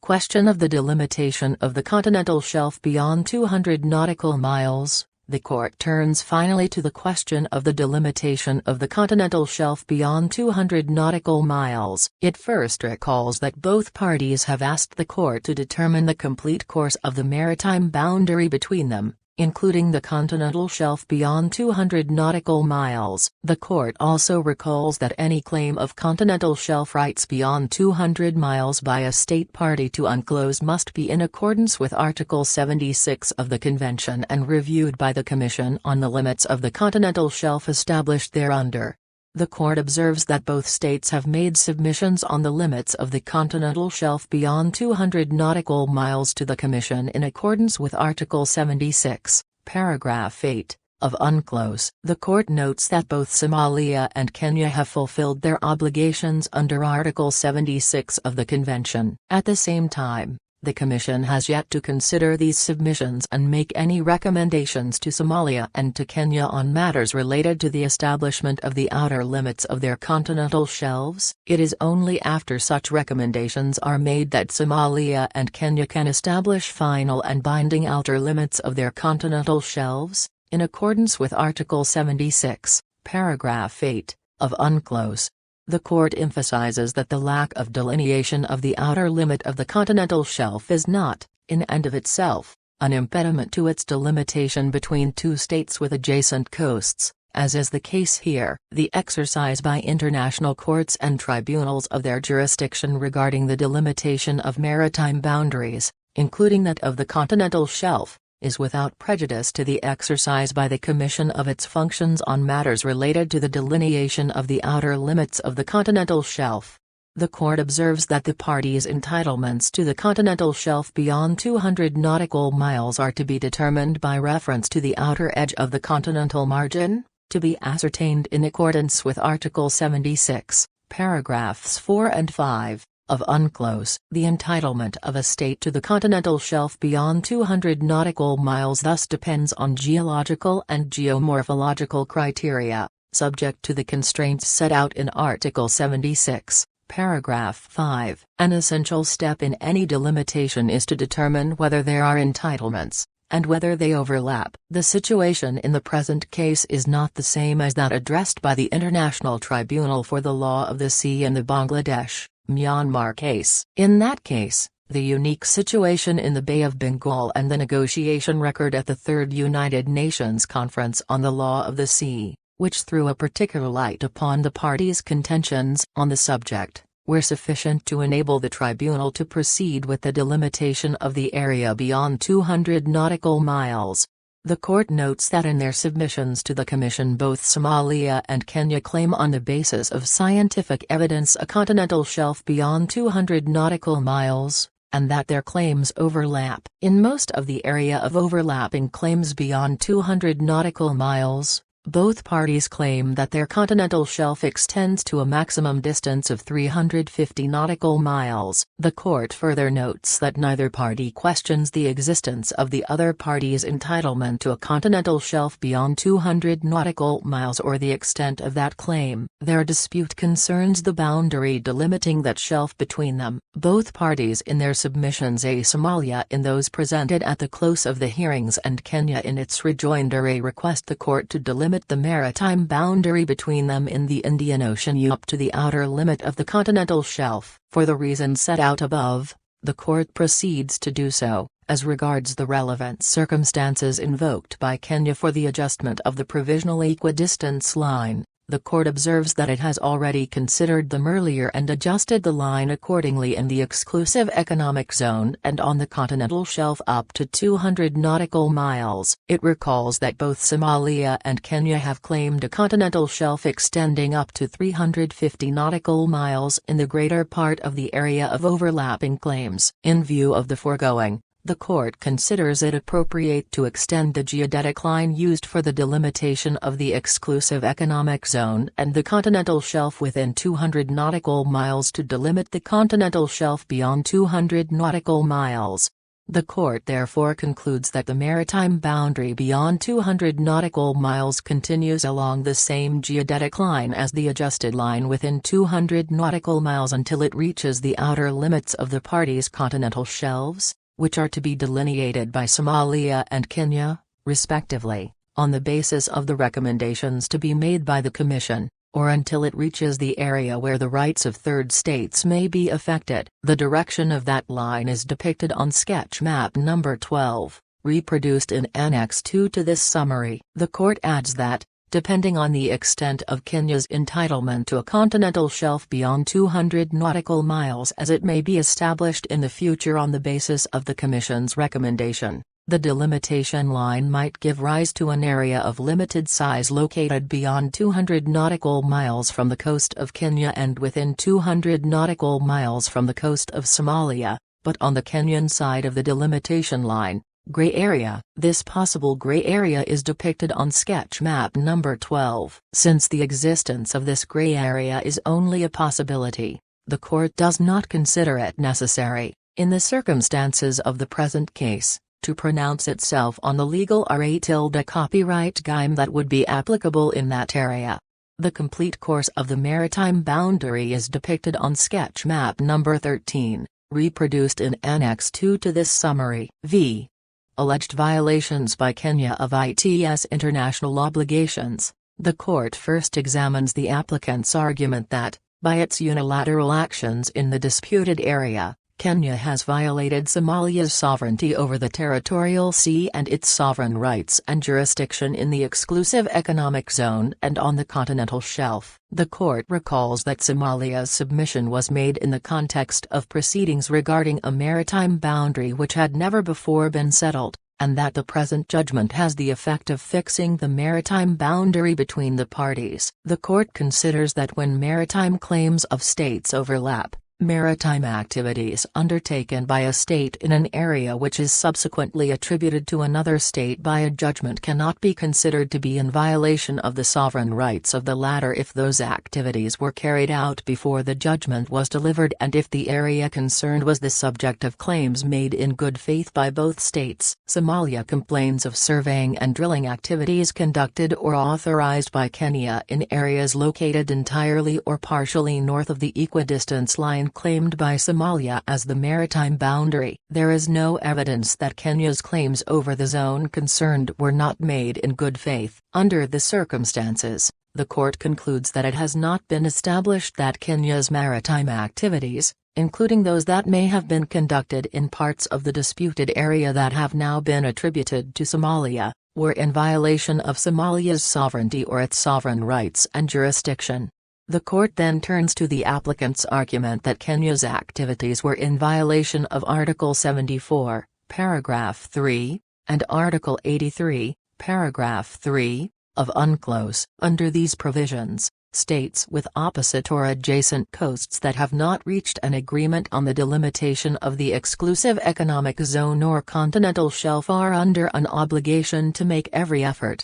Question of the delimitation of the continental shelf beyond 200 nautical miles. The court turns finally to the question of the delimitation of the continental shelf beyond 200 nautical miles. It first recalls that both parties have asked the court to determine the complete course of the maritime boundary between them, including the continental shelf beyond 200 nautical miles. The court also recalls that any claim of continental shelf rights beyond 200 miles by a state party to UNCLOS must be in accordance with Article 76 of the Convention and reviewed by the Commission on the limits of the continental shelf established thereunder. The court observes that both states have made submissions on the limits of the continental shelf beyond 200 nautical miles to the Commission in accordance with Article 76, Paragraph 8, of UNCLOS. The court notes that both Somalia and Kenya have fulfilled their obligations under Article 76 of the Convention. At the same time, the Commission has yet to consider these submissions and make any recommendations to Somalia and to Kenya on matters related to the establishment of the outer limits of their continental shelves. It is only after such recommendations are made that Somalia and Kenya can establish final and binding outer limits of their continental shelves, in accordance with Article 76, Paragraph 8, of UNCLOS. The court emphasizes that the lack of delineation of the outer limit of the continental shelf is not, in and of itself, an impediment to its delimitation between two states with adjacent coasts, as is the case here. The exercise by international courts and tribunals of their jurisdiction regarding the delimitation of maritime boundaries, including that of the continental shelf, is without prejudice to the exercise by the Commission of its functions on matters related to the delineation of the outer limits of the continental shelf. The court observes that the parties' entitlements to the continental shelf beyond 200 nautical miles are to be determined by reference to the outer edge of the continental margin, to be ascertained in accordance with Article 76, paragraphs 4 and 5, of UNCLOS. The entitlement of a state to the continental shelf beyond 200 nautical miles thus depends on geological and geomorphological criteria, subject to the constraints set out in Article 76. Paragraph 5. An essential step in any delimitation is to determine whether there are entitlements, and whether they overlap. The situation in the present case is not the same as that addressed by the International Tribunal for the Law of the Sea in the Bangladesh, Myanmar case. In that case, the unique situation in the Bay of Bengal and the negotiation record at the Third United Nations Conference on the Law of the Sea, which threw a particular light upon the parties' contentions on the subject, were sufficient to enable the tribunal to proceed with the delimitation of the area beyond 200 nautical miles. The court notes that in their submissions to the Commission both Somalia and Kenya claim on the basis of scientific evidence a continental shelf beyond 200 nautical miles, and that their claims overlap. In most of the area of overlapping claims beyond 200 nautical miles, both parties claim that their continental shelf extends to a maximum distance of 350 nautical miles. The court further notes that neither party questions the existence of the other party's entitlement to a continental shelf beyond 200 nautical miles or the extent of that claim. Their dispute concerns the boundary delimiting that shelf between them. Both parties in their submissions, A. Somalia in those presented at the close of the hearings and Kenya in its rejoinder A, request the court to delimit the maritime boundary between them in the Indian Ocean up to the outer limit of the continental shelf. For the reasons set out above, the court proceeds to do so, as regards the relevant circumstances invoked by Kenya for the adjustment of the provisional equidistance line. The court observes that it has already considered them earlier and adjusted the line accordingly in the exclusive economic zone and on the continental shelf up to 200 nautical miles. It recalls that both Somalia and Kenya have claimed a continental shelf extending up to 350 nautical miles in the greater part of the area of overlapping claims. In view of the foregoing, the court considers it appropriate to extend the geodetic line used for the delimitation of the exclusive economic zone and the continental shelf within 200 nautical miles to delimit the continental shelf beyond 200 nautical miles. The court therefore concludes that the maritime boundary beyond 200 nautical miles continues along the same geodetic line as the adjusted line within 200 nautical miles until it reaches the outer limits of the parties' continental shelves, which are to be delineated by Somalia and Kenya, respectively, on the basis of the recommendations to be made by the Commission, or until it reaches the area where the rights of third states may be affected. The direction of that line is depicted on sketch map number 12, reproduced in Annex 2 to this summary. The court adds that, depending on the extent of Kenya's entitlement to a continental shelf beyond 200 nautical miles as it may be established in the future on the basis of the Commission's recommendation, the delimitation line might give rise to an area of limited size located beyond 200 nautical miles from the coast of Kenya and within 200 nautical miles from the coast of Somalia, but on the Kenyan side of the delimitation line. Gray area. This possible gray area is depicted on sketch map number 12. Since the existence of this gray area is only a possibility, the court does not consider it necessary, in the circumstances of the present case, to pronounce itself on the legal copyright scheme that would be applicable in that area. The complete course of the maritime boundary is depicted on sketch map number 13, reproduced in Annex 2 to this summary. V. Alleged violations by Kenya of its international obligations. The court first examines the applicant's argument that, by its unilateral actions in the disputed area, Kenya has violated Somalia's sovereignty over the territorial sea and its sovereign rights and jurisdiction in the exclusive economic zone and on the continental shelf. The court recalls that Somalia's submission was made in the context of proceedings regarding a maritime boundary which had never before been settled. and that the present judgment has the effect of fixing the maritime boundary between the parties. The court considers that when maritime claims of states overlap, maritime activities undertaken by a state in an area which is subsequently attributed to another state by a judgment cannot be considered to be in violation of the sovereign rights of the latter if those activities were carried out before the judgment was delivered and if the area concerned was the subject of claims made in good faith by both states. Somalia complains of surveying and drilling activities conducted or authorized by Kenya in areas located entirely or partially north of the equidistance line claimed by Somalia as the maritime boundary. There is no evidence that Kenya's claims over the zone concerned were not made in good faith. Under the circumstances, the court concludes that it has not been established that Kenya's maritime activities, including those that may have been conducted in parts of the disputed area that have now been attributed to Somalia, were in violation of Somalia's sovereignty or its sovereign rights and jurisdiction. The court then turns to the applicant's argument that Kenya's activities were in violation of Article 74, Paragraph 3, and Article 83, Paragraph 3, of UNCLOS. Under these provisions, states with opposite or adjacent coasts that have not reached an agreement on the delimitation of the exclusive economic zone or continental shelf are under an obligation to make every effort.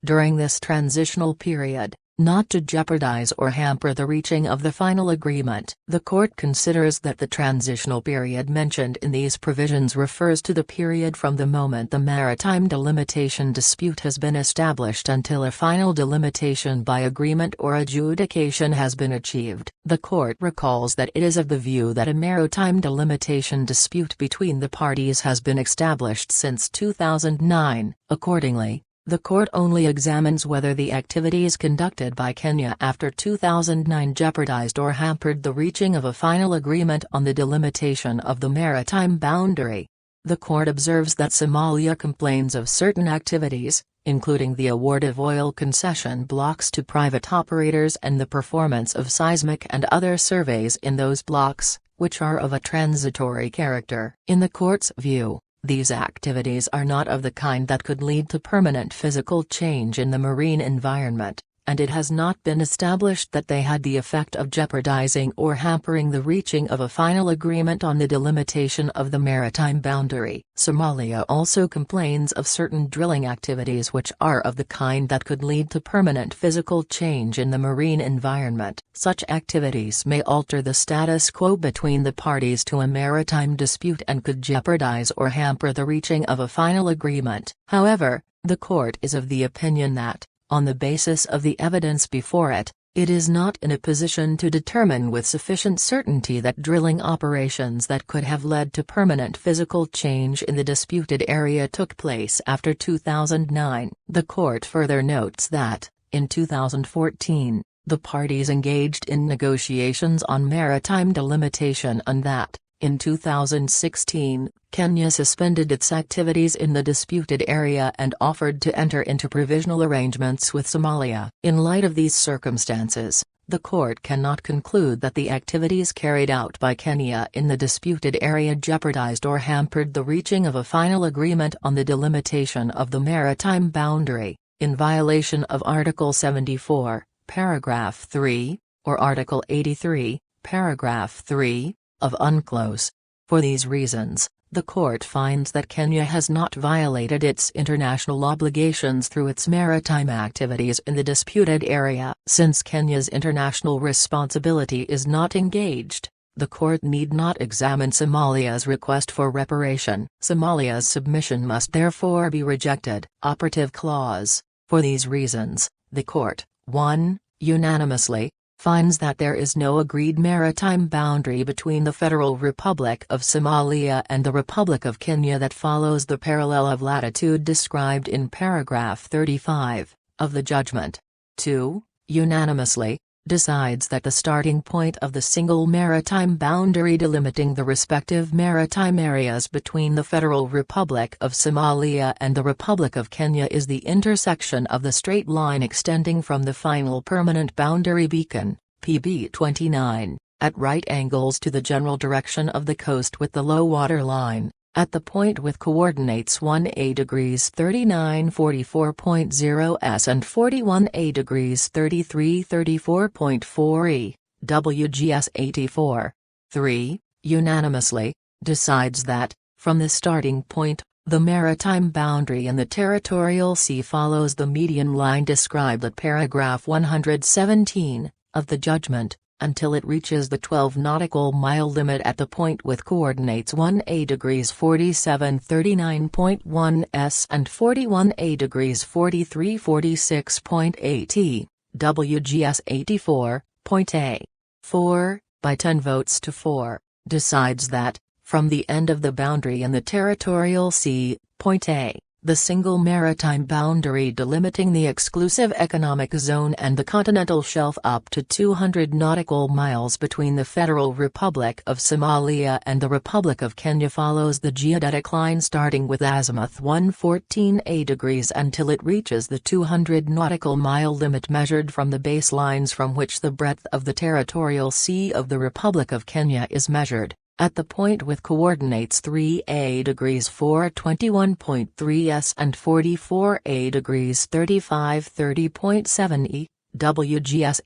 During this transitional period, not to jeopardize or hamper the reaching of the final agreement. The court considers that the transitional period mentioned in these provisions refers to the period from the moment the maritime delimitation dispute has been established until a final delimitation by agreement or adjudication has been achieved. The court recalls that it is of the view that a maritime delimitation dispute between the parties has been established since 2009. Accordingly, the court only examines whether the activities conducted by Kenya after 2009 jeopardized or hampered the reaching of a final agreement on the delimitation of the maritime boundary. The court observes that Somalia complains of certain activities, including the award of oil concession blocks to private operators and the performance of seismic and other surveys in those blocks, which are of a transitory character. In the court's view, these activities are not of the kind that could lead to permanent physical change in the marine environment, and it has not been established that they had the effect of jeopardizing or hampering the reaching of a final agreement on the delimitation of the maritime boundary. Somalia also complains of certain drilling activities which are of the kind that could lead to permanent physical change in the marine environment. Such activities may alter the status quo between the parties to a maritime dispute and could jeopardize or hamper the reaching of a final agreement. However, the court is of the opinion that, on the basis of the evidence before it, it is not in a position to determine with sufficient certainty that drilling operations that could have led to permanent physical change in the disputed area took place after 2009. The court further notes that, in 2014, the parties engaged in negotiations on maritime delimitation and that, in 2016, Kenya suspended its activities in the disputed area and offered to enter into provisional arrangements with Somalia. In light of these circumstances, the court cannot conclude that the activities carried out by Kenya in the disputed area jeopardized or hampered the reaching of a final agreement on the delimitation of the maritime boundary, in violation of Article 74, Paragraph 3, or Article 83, Paragraph 3, of UNCLOS. For these reasons, the court finds that Kenya has not violated its international obligations through its maritime activities in the disputed area. Since Kenya's international responsibility is not engaged, the court need not examine Somalia's request for reparation. Somalia's submission must therefore be rejected. Operative clause. For these reasons, the court, 1, unanimously, finds that there is no agreed maritime boundary between the Federal Republic of Somalia and the Republic of Kenya that follows the parallel of latitude described in paragraph 35, of the judgment. 2, unanimously, decides that the starting point of the single maritime boundary delimiting the respective maritime areas between the Federal Republic of Somalia and the Republic of Kenya is the intersection of the straight line extending from the final permanent boundary beacon, PB 29, at right angles to the general direction of the coast with the low water line, at the point with coordinates 1a degrees 3944.0 s and 41a degrees 3334.4 e, WGS 84. 3. Unanimously, decides that, from the starting point, the maritime boundary in the territorial sea follows the median line described at paragraph 117, of the judgment, until it reaches the 12 nautical mile limit at the point with coordinates 1a degrees 4739.1 s and 41a degrees 4346.8 e, WGS 84.a. 4, by 10 votes to 4, decides that, from the end of the boundary in the territorial sea, point A, the single maritime boundary delimiting the exclusive economic zone and the continental shelf up to 200 nautical miles between the Federal Republic of Somalia and the Republic of Kenya follows the geodetic line starting with azimuth 114 degrees until it reaches the 200 nautical mile limit measured from the baselines from which the breadth of the territorial sea of the Republic of Kenya is measured, at the point with coordinates 3a degrees 421.3 s and 44a degrees 3530.7 e, WGS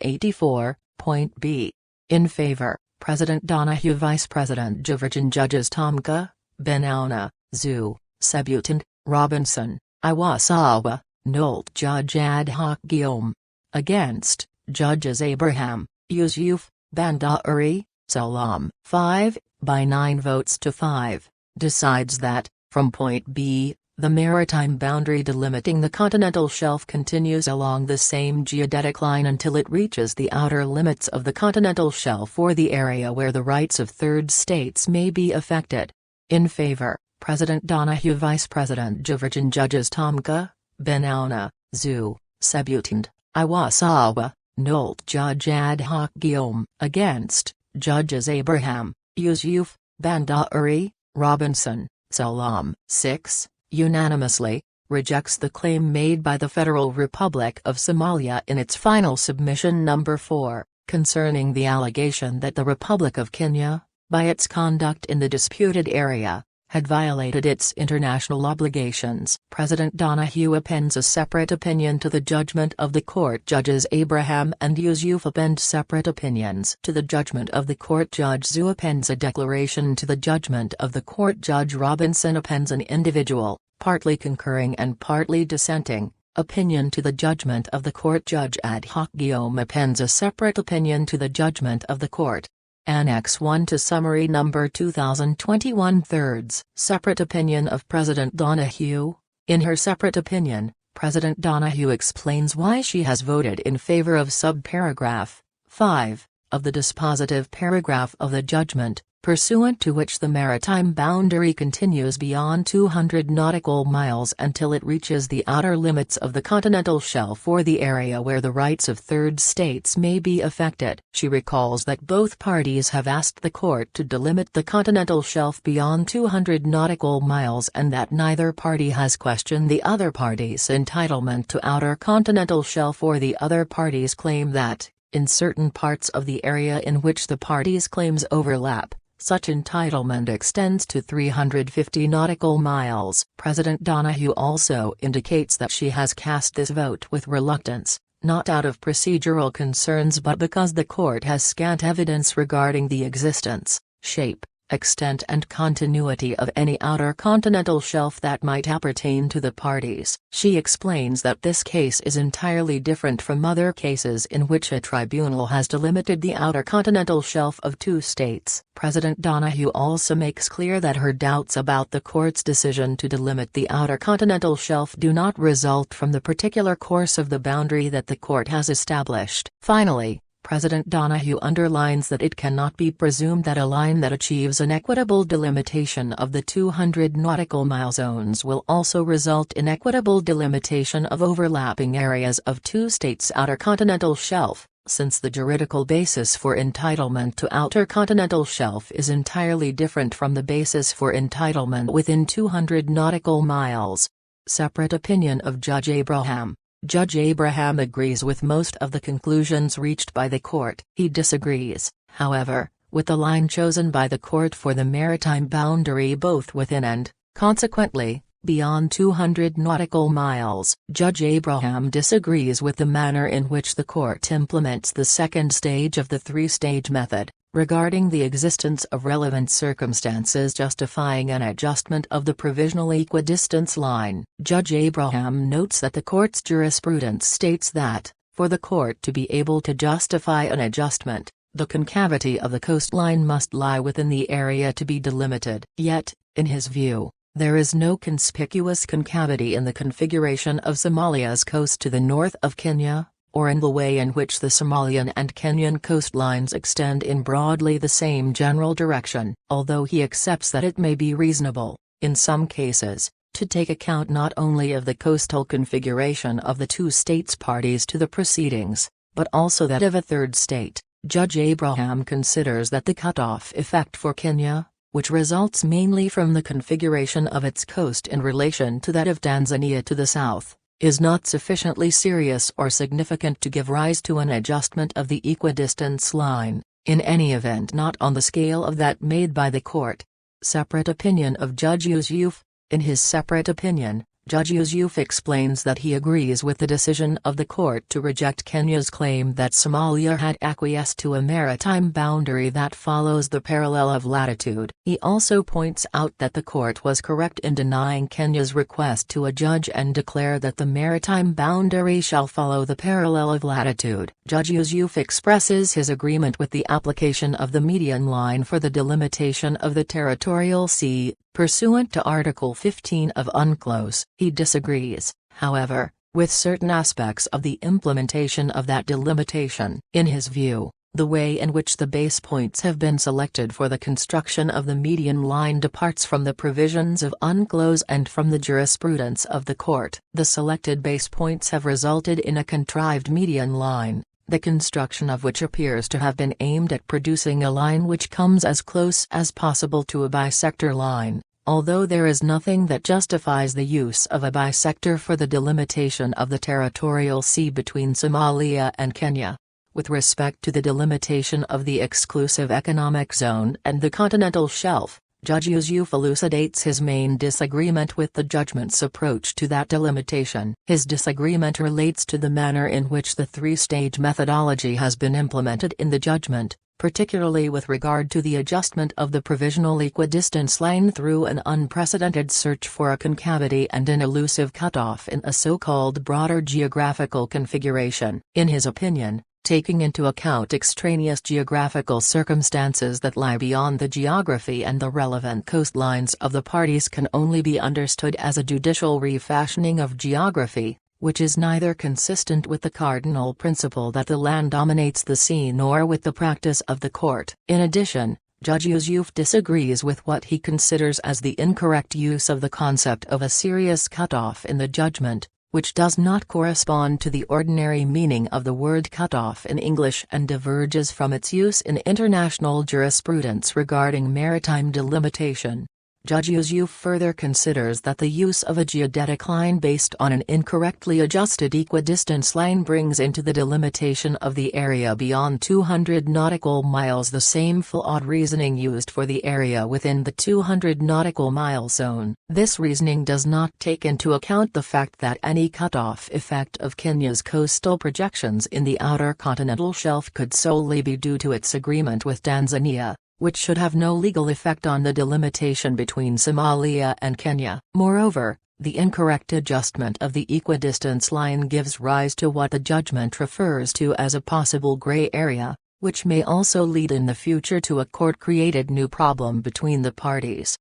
84.b. In favor, President Donahue, Vice President Judgement, Judges Tomka, Benauna, Zu, Sebutant, Robinson, Iwasawa, Nolt, Judge Ad hoc Guillaume. Against, Judges Abraham, Yusuf, Bandauri, Salam. 5, by 9 votes to 5, decides that, from point B, the maritime boundary delimiting the continental shelf continues along the same geodetic line until it reaches the outer limits of the continental shelf or the area where the rights of third states may be affected. In favor, President Donahue, Vice President Judgement, Judges Tomka, Benauna, Zu, Sebutant, Iwasawa, Nolt, Judge Ad hoc Guillaume. Against, Judges Abraham, Yusuf, Bandauri, Robinson, Salam. 6, unanimously, rejects the claim made by the Federal Republic of Somalia in its final submission number 4, concerning the allegation that the Republic of Kenya, by its conduct in the disputed area, had violated its international obligations. President Donahue appends a separate opinion to the judgment of the court. Judges Abraham and Yusuf append separate opinions to the judgment of the court. Judge Zu appends a declaration to the judgment of the court. Judge Robinson appends an individual, partly concurring and partly dissenting, opinion to the judgment of the court. Judge Ad hoc Guillaume appends a separate opinion to the judgment of the court. Annex 1 to Summary Number 2021 Thirds. Separate Opinion of President Donahue. In her separate opinion, President Donahue explains why she has voted in favor of subparagraph 5 of the dispositive paragraph of the judgment, pursuant to which the maritime boundary continues beyond 200 nautical miles until it reaches the outer limits of the continental shelf or the area where the rights of third states may be affected. She recalls that both parties have asked the court to delimit the continental shelf beyond 200 nautical miles and that neither party has questioned the other party's entitlement to outer continental shelf or the other party's claim that, in certain parts of the area in which the parties' claims overlap, such entitlement extends to 350 nautical miles. President Donahue also indicates that she has cast this vote with reluctance, not out of procedural concerns but because the court has scant evidence regarding the existence, shape, extent and continuity of any outer continental shelf that might appertain to the parties. She explains that this case is entirely different from other cases in which a tribunal has delimited the outer continental shelf of two states. President Donahue also makes clear that her doubts about the court's decision to delimit the outer continental shelf do not result from the particular course of the boundary that the court has established. Finally, President Donahue underlines that it cannot be presumed that a line that achieves an equitable delimitation of the 200 nautical mile zones will also result in equitable delimitation of overlapping areas of two states' outer continental shelf, since the juridical basis for entitlement to outer continental shelf is entirely different from the basis for entitlement within 200 nautical miles. Separate opinion of Judge Abraham. Judge Abraham agrees with most of the conclusions reached by the court. He disagrees, however, with the line chosen by the court for the maritime boundary both within and, consequently, beyond 200 nautical miles. Judge Abraham disagrees with the manner in which the court implements the second stage of the three-stage method, regarding the existence of relevant circumstances justifying an adjustment of the provisional equidistance line. Judge Abraham notes that the court's jurisprudence states that, for the court to be able to justify an adjustment, the concavity of the coastline must lie within the area to be delimited. Yet, in his view, there is no conspicuous concavity in the configuration of Somalia's coast to the north of Kenya, or in the way in which the Somalian and Kenyan coastlines extend in broadly the same general direction. Although he accepts that it may be reasonable, in some cases, to take account not only of the coastal configuration of the two states parties to the proceedings, but also that of a third state, Judge Abraham considers that the cutoff effect for Kenya, which results mainly from the configuration of its coast in relation to that of Tanzania to the south, is not sufficiently serious or significant to give rise to an adjustment of the equidistance line, in any event not on the scale of that made by the court. Separate opinion of Judge Yusuf. In his separate opinion, Judge Yusuf explains that he agrees with the decision of the court to reject Kenya's claim that Somalia had acquiesced to a maritime boundary that follows the parallel of latitude. He also points out that the court was correct in denying Kenya's request to adjudge and declare that the maritime boundary shall follow the parallel of latitude. Judge Yusuf expresses his agreement with the application of the median line for the delimitation of the territorial sea, pursuant to Article 15 of UNCLOS. He disagrees, however, with certain aspects of the implementation of that delimitation. In his view, the way in which the base points have been selected for the construction of the median line departs from the provisions of UNCLOS and from the jurisprudence of the court. The selected base points have resulted in a contrived median line, the construction of which appears to have been aimed at producing a line which comes as close as possible to a bisector line, although there is nothing that justifies the use of a bisector for the delimitation of the territorial sea between Somalia and Kenya. With respect to the delimitation of the exclusive economic zone and the continental shelf, Judge Yusuf elucidates his main disagreement with the judgment's approach to that delimitation. His disagreement relates to the manner in which the three-stage methodology has been implemented in the judgment, particularly with regard to the adjustment of the provisional equidistance line through an unprecedented search for a concavity and an elusive cutoff in a so-called broader geographical configuration. In his opinion, taking into account extraneous geographical circumstances that lie beyond the geography and the relevant coastlines of the parties can only be understood as a judicial refashioning of geography, which is neither consistent with the cardinal principle that the land dominates the sea nor with the practice of the court. In addition, Judge Yusuf disagrees with what he considers as the incorrect use of the concept of a serious cutoff in the judgment, which does not correspond to the ordinary meaning of the word cutoff in English and diverges from its use in international jurisprudence regarding maritime delimitation. Judge Yusuf further considers that the use of a geodetic line based on an incorrectly adjusted equidistance line brings into the delimitation of the area beyond 200 nautical miles the same flawed reasoning used for the area within the 200 nautical mile zone. This reasoning does not take into account the fact that any cutoff effect of Kenya's coastal projections in the outer continental shelf could solely be due to its agreement with Tanzania, which should have no legal effect on the delimitation between Somalia and Kenya. Moreover, the incorrect adjustment of the equidistance line gives rise to what the judgment refers to as a possible gray area, which may also lead in the future to a court-created new problem between the parties.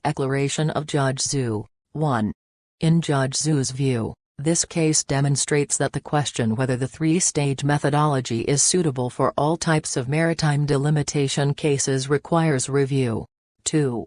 Declaration of Judge Zhu. 1. In Judge Zhu's view, this case demonstrates that the question whether the three-stage methodology is suitable for all types of maritime delimitation cases requires review. 2.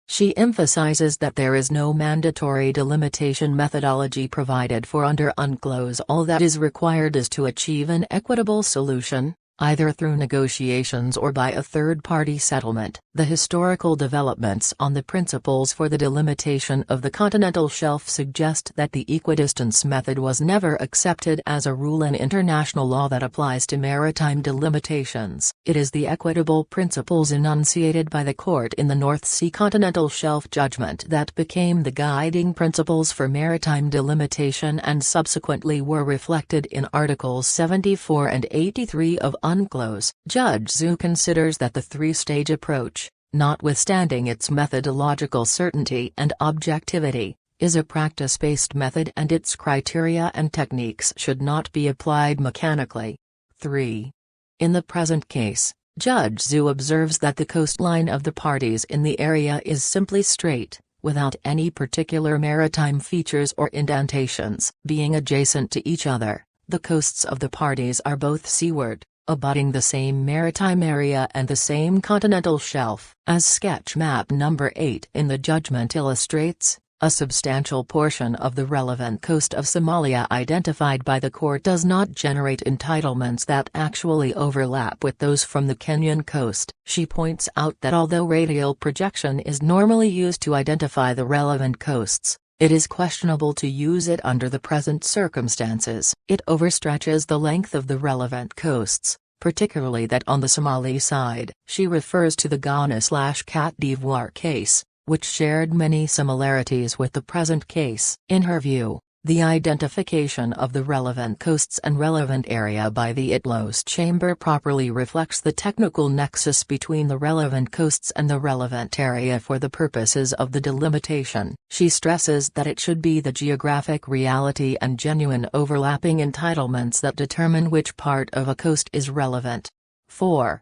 She emphasizes that there is no mandatory delimitation methodology provided for under UNCLOS. All that is required is to achieve an equitable solution, either through negotiations or by a third-party settlement. The historical developments on the principles for the delimitation of the continental shelf suggest that the equidistance method was never accepted as a rule in international law that applies to maritime delimitations. It is the equitable principles enunciated by the court in the North Sea continental shelf judgment that became the guiding principles for maritime delimitation and subsequently were reflected in Articles 74 and 83 of UNCLOS. Judge Zhu considers that the three-stage approach, notwithstanding its methodological certainty and objectivity, is a practice-based method and its criteria and techniques should not be applied mechanically. 3. In the present case, Judge Zhu observes that the coastline of the parties in the area is simply straight, without any particular maritime features or indentations. Being adjacent to each other, the coasts of the parties are both seaward, abutting the same maritime area and the same continental shelf. As sketch map number 8 in the judgment illustrates, a substantial portion of the relevant coast of Somalia identified by the court does not generate entitlements that actually overlap with those from the Kenyan coast. She points out that although radial projection is normally used to identify the relevant coasts, it is questionable to use it under the present circumstances. It overstretches the length of the relevant coasts, particularly that on the Somali side. She refers to the Ghana/Côte d'Ivoire case, which shared many similarities with the present case. In her view, the identification of the relevant coasts and relevant area by the ITLOS chamber properly reflects the technical nexus between the relevant coasts and the relevant area for the purposes of the delimitation. She stresses that it should be the geographic reality and genuine overlapping entitlements that determine which part of a coast is relevant. 4.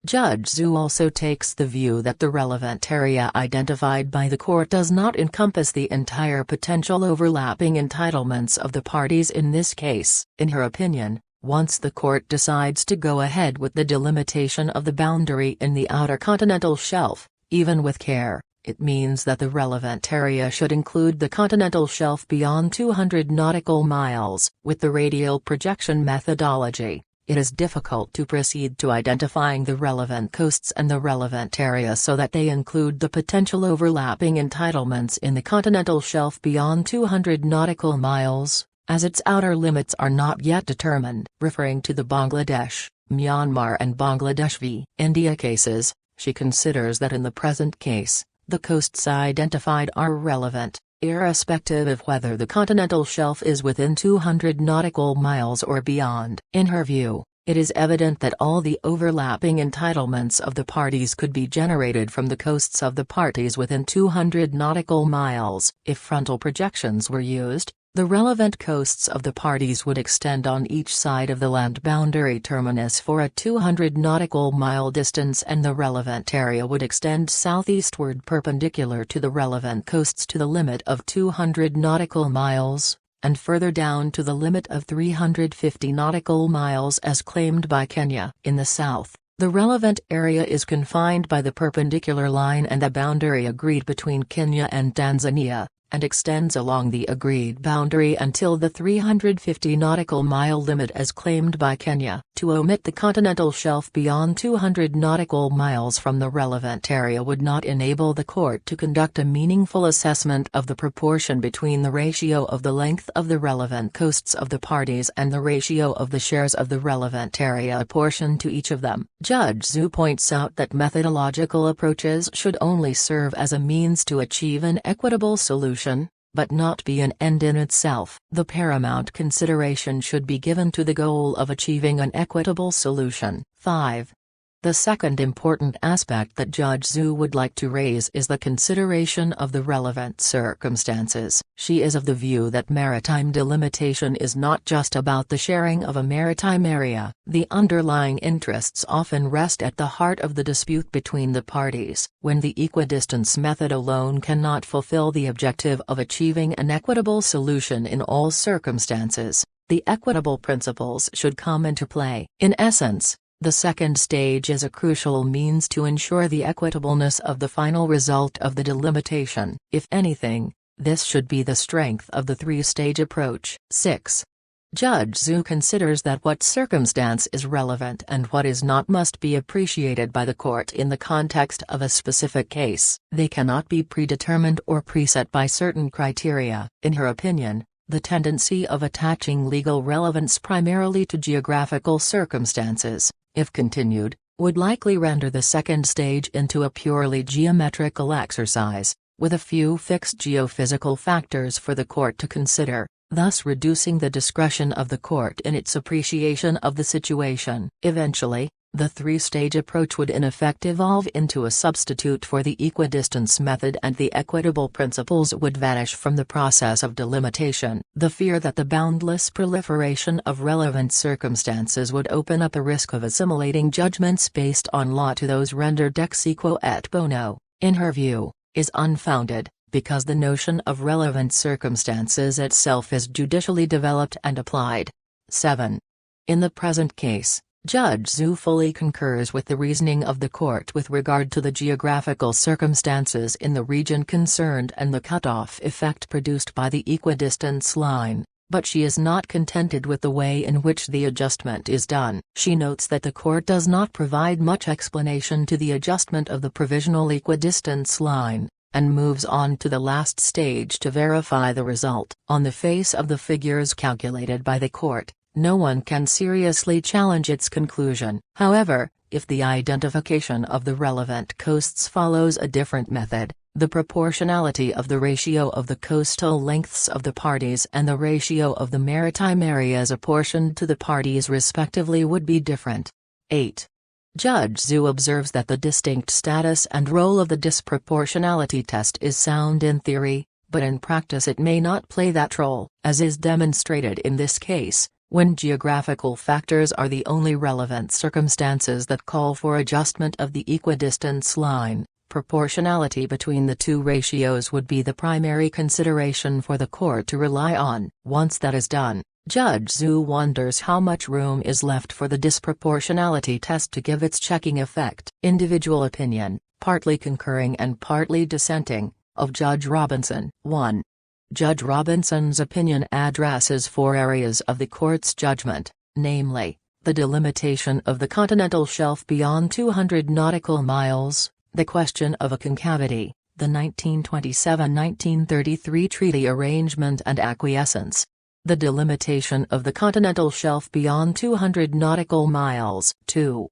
Judge Zhu also takes the view that the relevant area identified by the court does not encompass the entire potential overlapping entitlements of the parties in this case. In her opinion, once the court decides to go ahead with the delimitation of the boundary in the outer continental shelf, even with care, it means that the relevant area should include the continental shelf beyond 200 nautical miles. With the radial projection methodology, it is difficult to proceed to identifying the relevant coasts and the relevant area so that they include the potential overlapping entitlements in the continental shelf beyond 200 nautical miles, as its outer limits are not yet determined. Referring to the Bangladesh, Myanmar and Bangladesh v. India cases, she considers that in the present case, the coasts identified are relevant, irrespective of whether the continental shelf is within 200 nautical miles or beyond. In her view, it is evident that all the overlapping entitlements of the parties could be generated from the coasts of the parties within 200 nautical miles. If frontal projections were used, the relevant coasts of the parties would extend on each side of the land boundary terminus for a 200 nautical mile distance, and the relevant area would extend southeastward perpendicular to the relevant coasts to the limit of 200 nautical miles, and further down to the limit of 350 nautical miles as claimed by Kenya. In the south, the relevant area is confined by the perpendicular line and the boundary agreed between Kenya and Tanzania, and extends along the agreed boundary until the 350 nautical mile limit as claimed by Kenya. To omit the continental shelf beyond 200 nautical miles from the relevant area would not enable the court to conduct a meaningful assessment of the proportion between the ratio of the length of the relevant coasts of the parties and the ratio of the shares of the relevant area apportioned to each of them. Judge Zhu points out that methodological approaches should only serve as a means to achieve an equitable solution, but not be an end in itself. The paramount consideration should be given to the goal of achieving an equitable solution. 5. The second important aspect that Judge Zhu would like to raise is the consideration of the relevant circumstances. She is of the view that maritime delimitation is not just about the sharing of a maritime area. The underlying interests often rest at the heart of the dispute between the parties. When the equidistance method alone cannot fulfill the objective of achieving an equitable solution in all circumstances, the equitable principles should come into play. In essence, the second stage is a crucial means to ensure the equitableness of the final result of the delimitation. If anything, this should be the strength of the three-stage approach. 6. Judge Zhu considers that what circumstance is relevant and what is not must be appreciated by the court in the context of a specific case. They cannot be predetermined or preset by certain criteria. In her opinion, the tendency of attaching legal relevance primarily to geographical circumstances, if continued, would likely render the second stage into a purely geometrical exercise, with a few fixed geophysical factors for the court to consider, thus reducing the discretion of the court in its appreciation of the situation. Eventually, the three-stage approach would in effect evolve into a substitute for the equidistance method, and the equitable principles would vanish from the process of delimitation. The fear that the boundless proliferation of relevant circumstances would open up a risk of assimilating judgments based on law to those rendered ex equo et bono, in her view, is unfounded, because the notion of relevant circumstances itself is judicially developed and applied. 7. In the present case, Judge Zhu fully concurs with the reasoning of the court with regard to the geographical circumstances in the region concerned and the cutoff effect produced by the equidistance line, but she is not contented with the way in which the adjustment is done. She notes that the court does not provide much explanation to the adjustment of the provisional equidistance line, and moves on to the last stage to verify the result. On the face of the figures calculated by the court, no one can seriously challenge its conclusion. However, if the identification of the relevant coasts follows a different method, the proportionality of the ratio of the coastal lengths of the parties and the ratio of the maritime areas apportioned to the parties respectively would be different. 8. Judge Zhu observes that the distinct status and role of the disproportionality test is sound in theory, but in practice it may not play that role, as is demonstrated in this case, when geographical factors are the only relevant circumstances that call for adjustment of the equidistance line. Proportionality between the two ratios would be the primary consideration for the court to rely on. Once that is done, Judge Zhu wonders how much room is left for the disproportionality test to give its checking effect. Individual opinion, partly concurring and partly dissenting, of Judge Robinson. 1. Judge Robinson's opinion addresses 4 areas of the court's judgment, namely, the delimitation of the continental shelf beyond 200 nautical miles, the question of a concavity, the 1927–1933 treaty arrangement and acquiescence, the delimitation of the continental shelf beyond 200 nautical miles. 2.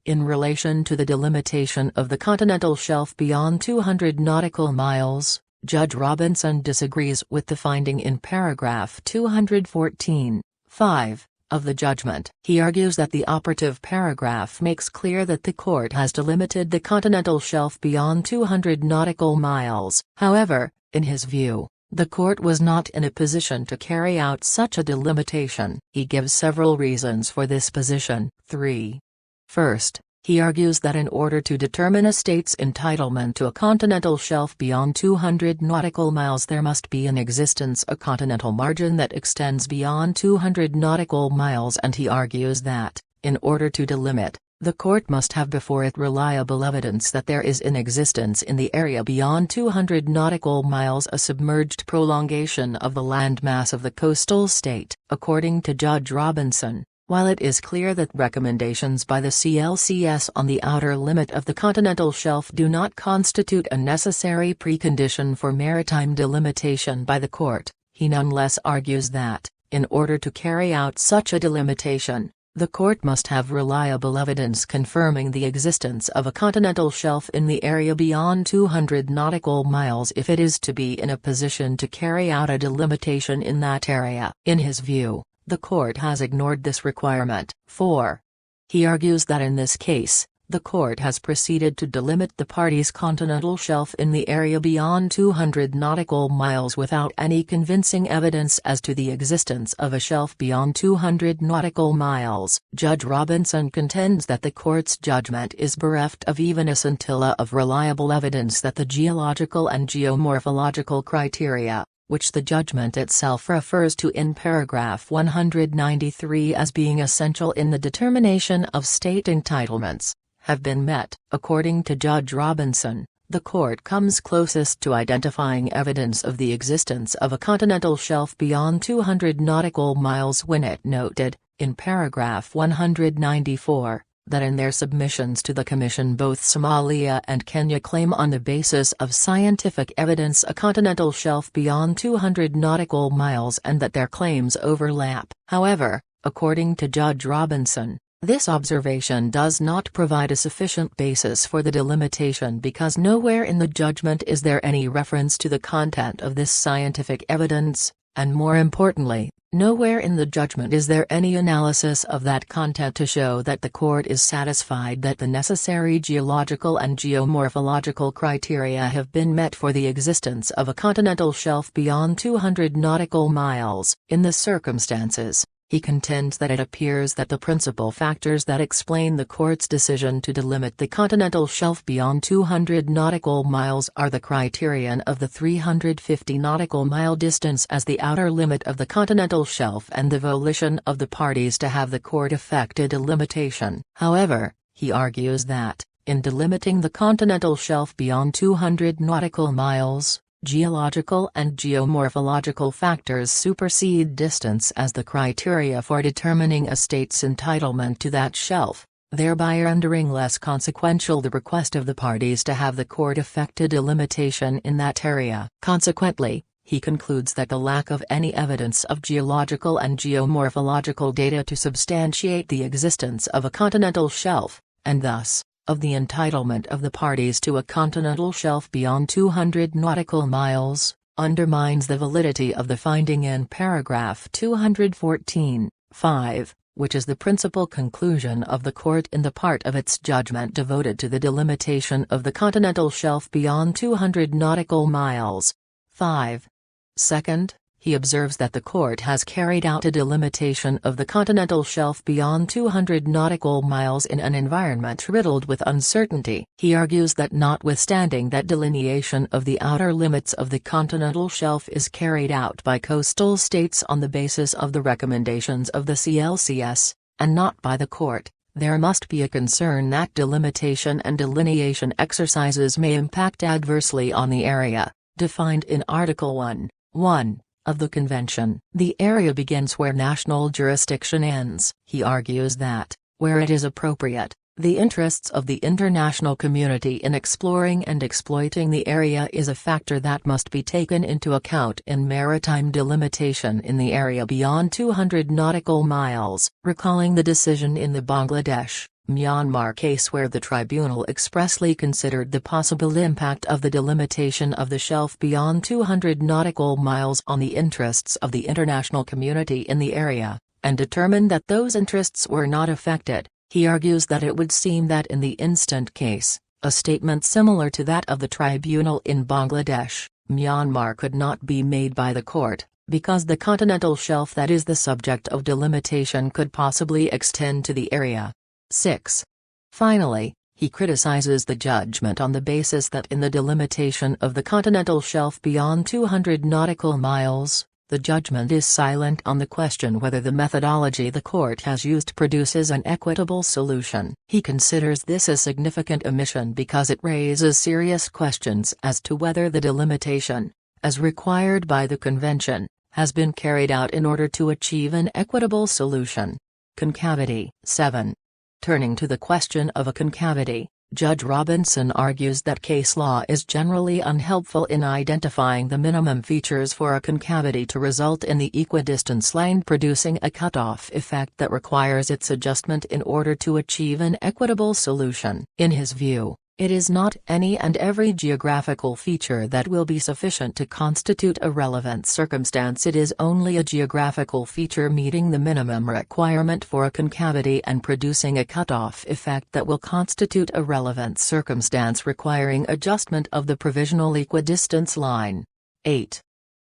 In relation to the delimitation of the continental shelf beyond 200 nautical miles, Judge Robinson disagrees with the finding in paragraph 214(5) of the judgment. He argues that the operative paragraph makes clear that the court has delimited the continental shelf beyond 200 nautical miles. However, in his view, the court was not in a position to carry out such a delimitation. He gives several reasons for this position. 3. First, he argues that in order to determine a state's entitlement to a continental shelf beyond 200 nautical miles there must be in existence a continental margin that extends beyond 200 nautical miles, and he argues that, in order to delimit, the court must have before it reliable evidence that there is in existence in the area beyond 200 nautical miles a submerged prolongation of the landmass of the coastal state. According to Judge Robinson, while it is clear that recommendations by the CLCS on the outer limit of the continental shelf do not constitute a necessary precondition for maritime delimitation by the court, he nonetheless argues that, in order to carry out such a delimitation, the court must have reliable evidence confirming the existence of a continental shelf in the area beyond 200 nautical miles if it is to be in a position to carry out a delimitation in that area. In his view, the court has ignored this requirement. 4. He argues that in this case, the court has proceeded to delimit the parties' continental shelf in the area beyond 200 nautical miles without any convincing evidence as to the existence of a shelf beyond 200 nautical miles. Judge Robinson contends that the court's judgment is bereft of even a scintilla of reliable evidence that the geological and geomorphological criteria, which the judgment itself refers to in paragraph 193 as being essential in the determination of state entitlements, have been met. According to Judge Robinson, The court comes closest to identifying evidence of the existence of a continental shelf beyond 200 nautical miles when it noted, in paragraph 194, that in their submissions to the Commission both Somalia and Kenya claim on the basis of scientific evidence a continental shelf beyond 200 nautical miles and that their claims overlap. However, according to Judge Robinson, this observation does not provide a sufficient basis for the delimitation because nowhere in the judgment is there any reference to the content of this scientific evidence, and more importantly, nowhere in the judgment is there any analysis of that content to show that the court is satisfied that the necessary geological and geomorphological criteria have been met for the existence of a continental shelf beyond 200 nautical miles. In the circumstances, he contends that it appears that the principal factors that explain the court's decision to delimit the continental shelf beyond 200 nautical miles are the criterion of the 350 nautical mile distance as the outer limit of the continental shelf and the volition of the parties to have the court effect a delimitation. However, he argues that, in delimiting the continental shelf beyond 200 nautical miles, geological and geomorphological factors supersede distance as the criteria for determining a state's entitlement to that shelf, thereby rendering less consequential the request of the parties to have the court effect a delimitation in that area. Consequently, he concludes that the lack of any evidence of geological and geomorphological data to substantiate the existence of a continental shelf, and thus, of the entitlement of the parties to a continental shelf beyond 200 nautical miles, undermines the validity of the finding in paragraph 214(5), which is the principal conclusion of the court in the part of its judgment devoted to the delimitation of the continental shelf beyond 200 nautical miles. 5. Second, he observes that the court has carried out a delimitation of the continental shelf beyond 200 nautical miles in an environment riddled with uncertainty. He argues that notwithstanding that delineation of the outer limits of the continental shelf is carried out by coastal states on the basis of the recommendations of the CLCS, and not by the court, there must be a concern that delimitation and delineation exercises may impact adversely on the area, defined in Article 1(1) of the Convention. The area begins where national jurisdiction ends. He argues that, where it is appropriate, the interests of the international community in exploring and exploiting the area is a factor that must be taken into account in maritime delimitation in the area beyond 200 nautical miles, recalling the decision in the Bangladesh, Myanmar case where the tribunal expressly considered the possible impact of the delimitation of the shelf beyond 200 nautical miles on the interests of the international community in the area, and determined that those interests were not affected. He argues that it would seem that in the instant case, a statement similar to that of the tribunal in Bangladesh, Myanmar could not be made by the court, because the continental shelf that is the subject of delimitation could possibly extend to the area. 6. Finally, he criticizes the judgment on the basis that in the delimitation of the continental shelf beyond 200 nautical miles, the judgment is silent on the question whether the methodology the court has used produces an equitable solution. He considers this a significant omission because it raises serious questions as to whether the delimitation, as required by the Convention, has been carried out in order to achieve an equitable solution. Concavity. 7. Turning to the question of a concavity, Judge Robinson argues that case law is generally unhelpful in identifying the minimum features for a concavity to result in the equidistance line producing a cutoff effect that requires its adjustment in order to achieve an equitable solution. In his view, it is not any and every geographical feature that will be sufficient to constitute a relevant circumstance. It is only a geographical feature meeting the minimum requirement for a concavity and producing a cutoff effect that will constitute a relevant circumstance requiring adjustment of the provisional equidistance line. 8.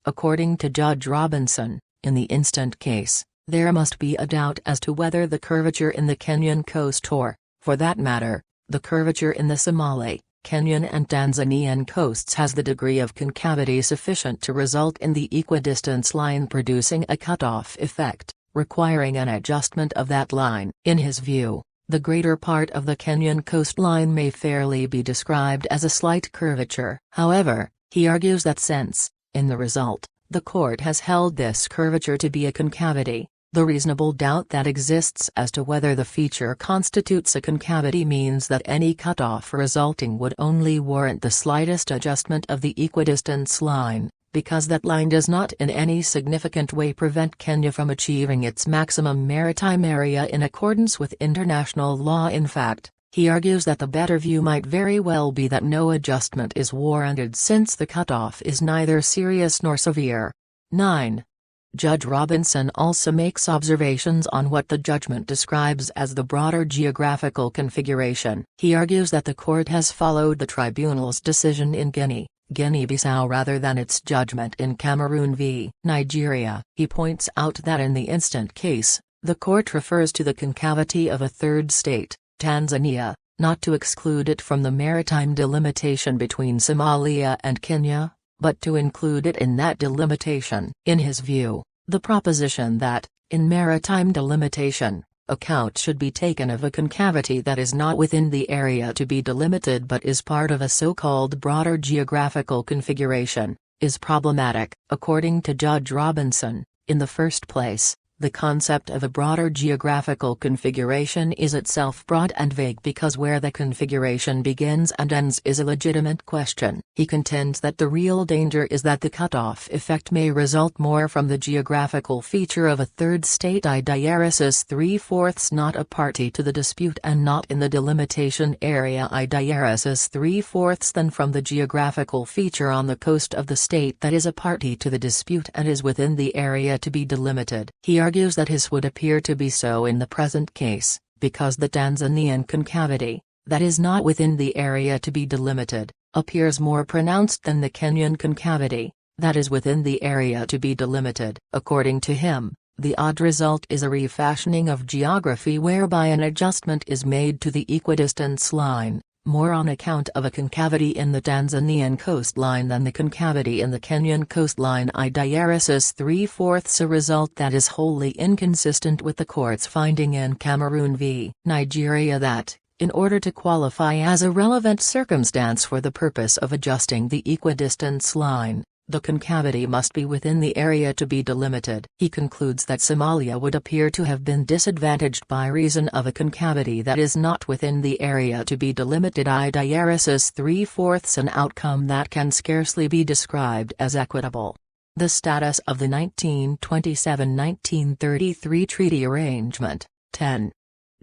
According to Judge Robinson, in the instant case, there must be a doubt as to whether the curvature in the Kenyan coast or, for that matter, the curvature in the Somali, Kenyan and Tanzanian coasts has the degree of concavity sufficient to result in the equidistance line producing a cutoff effect, requiring an adjustment of that line. In his view, The greater part of the Kenyan coastline may fairly be described as a slight curvature. However, he argues that since, in the result, the court has held this curvature to be a concavity, the reasonable doubt that exists as to whether the feature constitutes a concavity means that any cutoff resulting would only warrant the slightest adjustment of the equidistance line, because that line does not in any significant way prevent Kenya from achieving its maximum maritime area in accordance with international law. In fact, he argues that the better view might very well be that no adjustment is warranted since the cutoff is neither serious nor severe. 9. Judge Robinson also makes observations on what the judgment describes as the broader geographical configuration. He argues that the court has followed the tribunal's decision in Guinea-Bissau rather than its judgment in Cameroon v. Nigeria. He points out that in the instant case, the court refers to the concavity of a third state, Tanzania, not to exclude it from the maritime delimitation between Somalia and Kenya, but to include it in that delimitation. In his view, the proposition that, in maritime delimitation, account should be taken of a concavity that is not within the area to be delimited but is part of a so-called broader geographical configuration, is problematic. According to Judge Robinson, in the first place, the concept of a broader geographical configuration is itself broad and vague because where the configuration begins and ends is a legitimate question. He contends that the real danger is that the cutoff effect may result more from the geographical feature of a third state Idiaresis 3/4 not a party to the dispute and not in the delimitation area Idiaresis 3/4 than from the geographical feature on the coast of the state that is a party to the dispute and is within the area to be delimited. He argues that his would appear to be so in the present case, because the Tanzanian concavity, that is not within the area to be delimited, appears more pronounced than the Kenyan concavity, that is within the area to be delimited. According to him, the odd result is a refashioning of geography whereby an adjustment is made to the equidistance line, more on account of a concavity in the Tanzanian coastline than the concavity in the Kenyan coastline Idiaresis 3/4 a result that is wholly inconsistent with the court's finding in Cameroon v. Nigeria that, in order to qualify as a relevant circumstance for the purpose of adjusting the equidistance line, the concavity must be within the area to be delimited. He concludes that Somalia would appear to have been disadvantaged by reason of a concavity that is not within the area to be delimited Idiaresis 3/4 an outcome that can scarcely be described as equitable. The status of the 1927–1933 treaty arrangement. 10.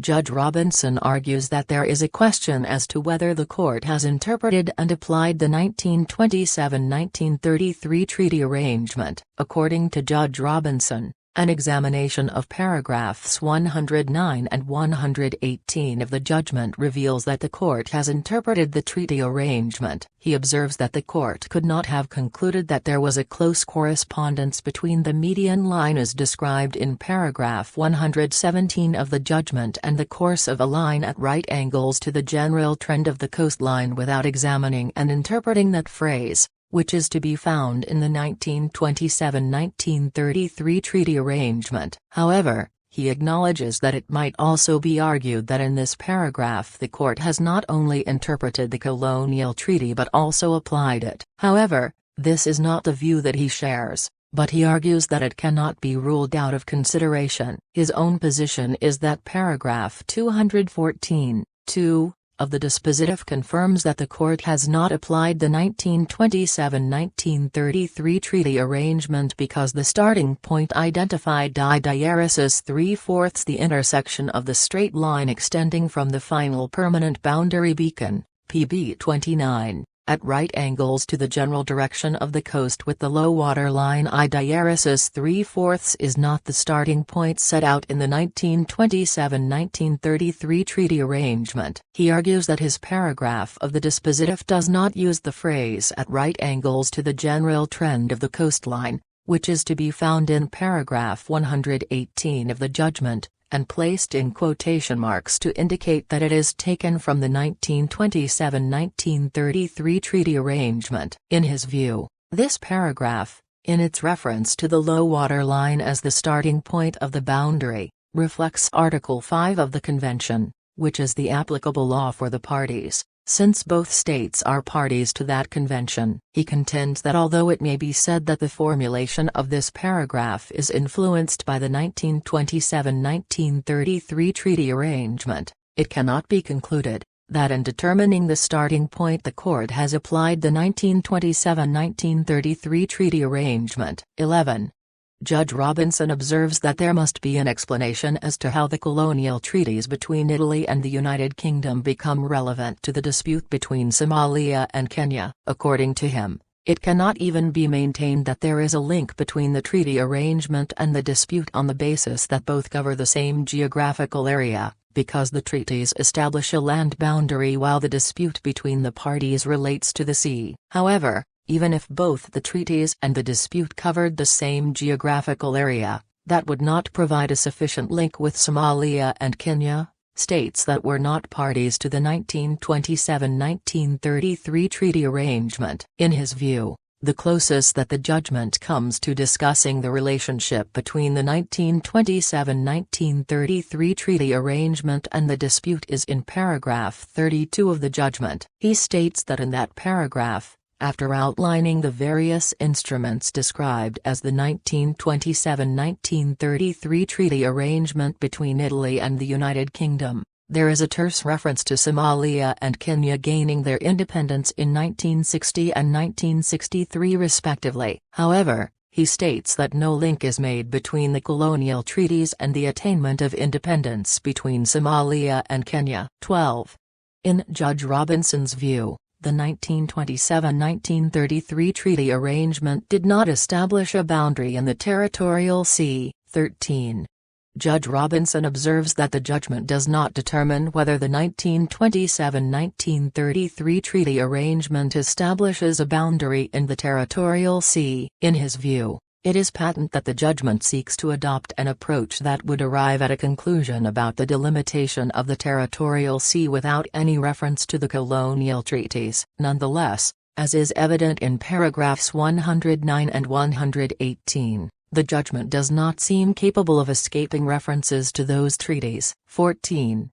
Judge Robinson argues that there is a question as to whether the court has interpreted and applied the 1927–1933 treaty arrangement. According to Judge Robinson, an examination of paragraphs 109 and 118 of the judgment reveals that the court has interpreted the treaty arrangement. He observes that the court could not have concluded that there was a close correspondence between the median line as described in paragraph 117 of the judgment and the course of a line at right angles to the general trend of the coastline without examining and interpreting that phrase, which is to be found in the 1927–1933 treaty arrangement. However, he acknowledges that it might also be argued that in this paragraph the court has not only interpreted the colonial treaty but also applied it. However, this is not the view that he shares, but he argues that it cannot be ruled out of consideration. His own position is that paragraph 214(2) of the dispositive confirms that the court has not applied the 1927–1933 treaty arrangement because the starting point identified Idiaresis 3/4 the intersection of the straight line extending from the final permanent boundary beacon, PB 29, at right angles to the general direction of the coast with the low water line Idiaresis 3/4 is not the starting point set out in the 1927–1933 treaty arrangement. He argues that his paragraph of the dispositive does not use the phrase at right angles to the general trend of the coastline, which is to be found in paragraph 118 of the judgment, and placed in quotation marks to indicate that it is taken from the 1927–1933 treaty arrangement. In his view, this paragraph, in its reference to the low water line as the starting point of the boundary, reflects Article 5 of the Convention, which is the applicable law for the parties, since both states are parties to that convention. He contends that although it may be said that the formulation of this paragraph is influenced by the 1927-1933 treaty arrangement, it cannot be concluded that in determining the starting point the court has applied the 1927-1933 treaty arrangement. 11. Judge Robinson observes that there must be an explanation as to how the colonial treaties between Italy and the United Kingdom become relevant to the dispute between Somalia and Kenya. According to him, it cannot even be maintained that there is a link between the treaty arrangement and the dispute on the basis that both cover the same geographical area, because the treaties establish a land boundary while the dispute between the parties relates to the sea. However, even if both the treaties and the dispute covered the same geographical area, that would not provide a sufficient link with Somalia and Kenya, states that were not parties to the 1927-1933 treaty arrangement. In his view, the closest that the judgment comes to discussing the relationship between the 1927-1933 treaty arrangement and the dispute is in paragraph 32 of the judgment. He states that in that paragraph, after outlining the various instruments described as the 1927-1933 treaty arrangement between Italy and the United Kingdom, there is a terse reference to Somalia and Kenya gaining their independence in 1960 and 1963 respectively. However, he states that no link is made between the colonial treaties and the attainment of independence between Somalia and Kenya. 12. In Judge Robinson's view, the 1927-1933 treaty arrangement did not establish a boundary in the territorial sea. 13. Judge Robinson observes that the judgment does not determine whether the 1927-1933 treaty arrangement establishes a boundary in the territorial sea. In his view, it is patent that the judgment seeks to adopt an approach that would arrive at a conclusion about the delimitation of the territorial sea without any reference to the colonial treaties. Nonetheless, as is evident in paragraphs 109 and 118, the judgment does not seem capable of escaping references to those treaties. 14.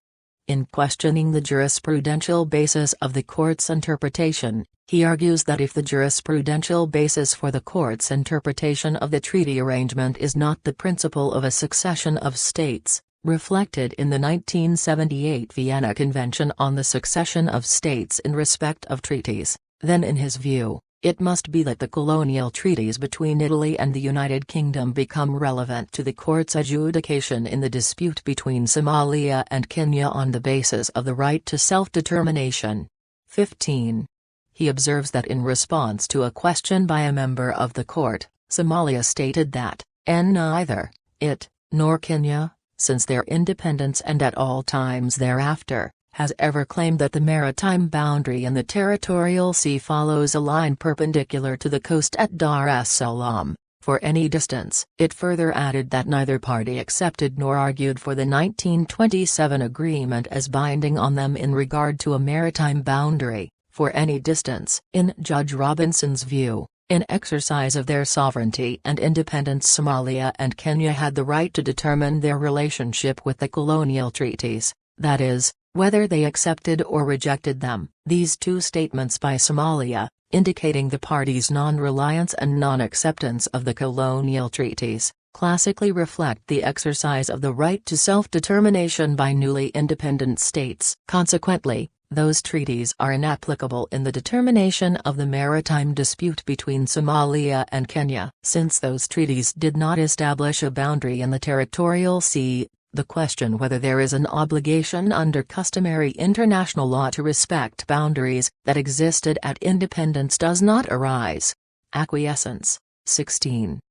In questioning the jurisprudential basis of the court's interpretation, he argues that if the jurisprudential basis for the court's interpretation of the treaty arrangement is not the principle of a succession of states, reflected in the 1978 Vienna Convention on the Succession of States in respect of treaties, then in his view, it must be that the colonial treaties between Italy and the United Kingdom become relevant to the court's adjudication in the dispute between Somalia and Kenya on the basis of the right to self-determination. 15. He observes that in response to a question by a member of the court, Somalia stated that, neither it, nor Kenya, since their independence and at all times thereafter, has ever claimed that the maritime boundary in the territorial sea follows a line perpendicular to the coast at Dar es Salaam, for any distance. It further added that neither party accepted nor argued for the 1927 agreement as binding on them in regard to a maritime boundary, for any distance. In Judge Robinson's view, in exercise of their sovereignty and independence, Somalia and Kenya had the right to determine their relationship with the colonial treaties, that is, whether they accepted or rejected them. These two statements by Somalia, indicating the parties' non-reliance and non-acceptance of the colonial treaties, classically reflect the exercise of the right to self-determination by newly independent states. Consequently, those treaties are inapplicable in the determination of the maritime dispute between Somalia and Kenya. Since those treaties did not establish a boundary in the territorial sea, the question whether there is an obligation under customary international law to respect boundaries that existed at independence does not arise. Acquiescence. 16.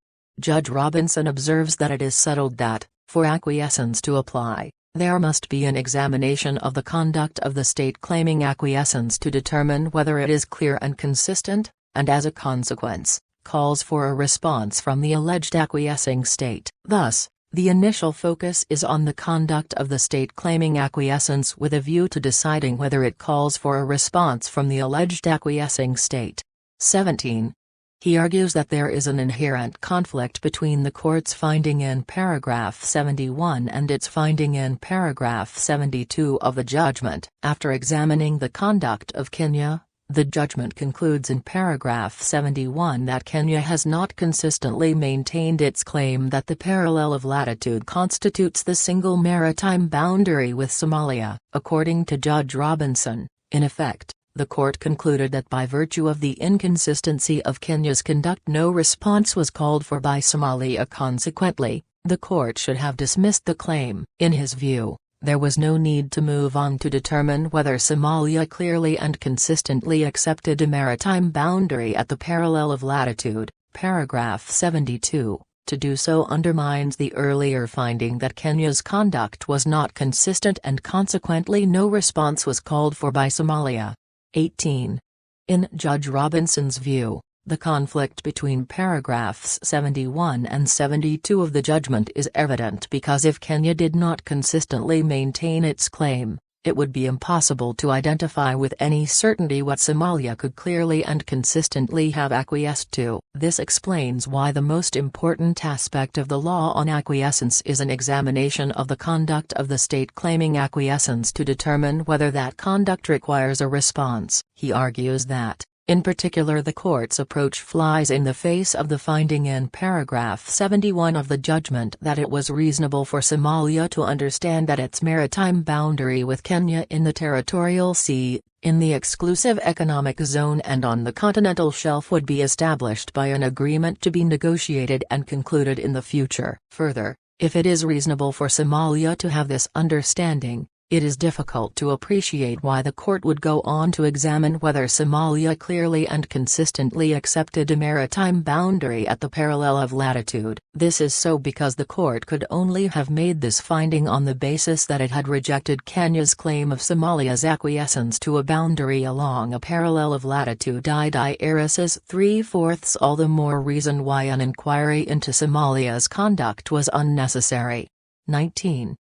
Judge Robinson observes that it is settled that, for acquiescence to apply, there must be an examination of the conduct of the state claiming acquiescence to determine whether it is clear and consistent, and as a consequence, calls for a response from the alleged acquiescing state. Thus, the initial focus is on the conduct of the state claiming acquiescence with a view to deciding whether it calls for a response from the alleged acquiescing state. 17. He argues that there is an inherent conflict between the court's finding in paragraph 71 and its finding in paragraph 72 of the judgment. After examining the conduct of Kenya, the judgment concludes in paragraph 71 that Kenya has not consistently maintained its claim that the parallel of latitude constitutes the single maritime boundary with Somalia. According to Judge Robinson, in effect, the court concluded that by virtue of the inconsistency of Kenya's conduct no response was called for by Somalia. Consequently, the court should have dismissed the claim. In his view, there was no need to move on to determine whether Somalia clearly and consistently accepted a maritime boundary at the parallel of latitude, paragraph 72. To do so undermines the earlier finding that Kenya's conduct was not consistent and consequently no response was called for by Somalia. 18. In Judge Robinson's view, the conflict between paragraphs 71 and 72 of the judgment is evident because if Kenya did not consistently maintain its claim, it would be impossible to identify with any certainty what Somalia could clearly and consistently have acquiesced to. This explains why the most important aspect of the law on acquiescence is an examination of the conduct of the state claiming acquiescence to determine whether that conduct requires a response. He argues that, in particular, the court's approach flies in the face of the finding in paragraph 71 of the judgment that it was reasonable for Somalia to understand that its maritime boundary with Kenya in the territorial sea, in the exclusive economic zone and on the continental shelf would be established by an agreement to be negotiated and concluded in the future. Further, if it is reasonable for Somalia to have this understanding, it is difficult to appreciate why the court would go on to examine whether Somalia clearly and consistently accepted a maritime boundary at the parallel of latitude. This is so because the court could only have made this finding on the basis that it had rejected Kenya's claim of Somalia's acquiescence to a boundary along a parallel of latitude. Iris is 3/4 all the more reason why an inquiry into Somalia's conduct was unnecessary. 19.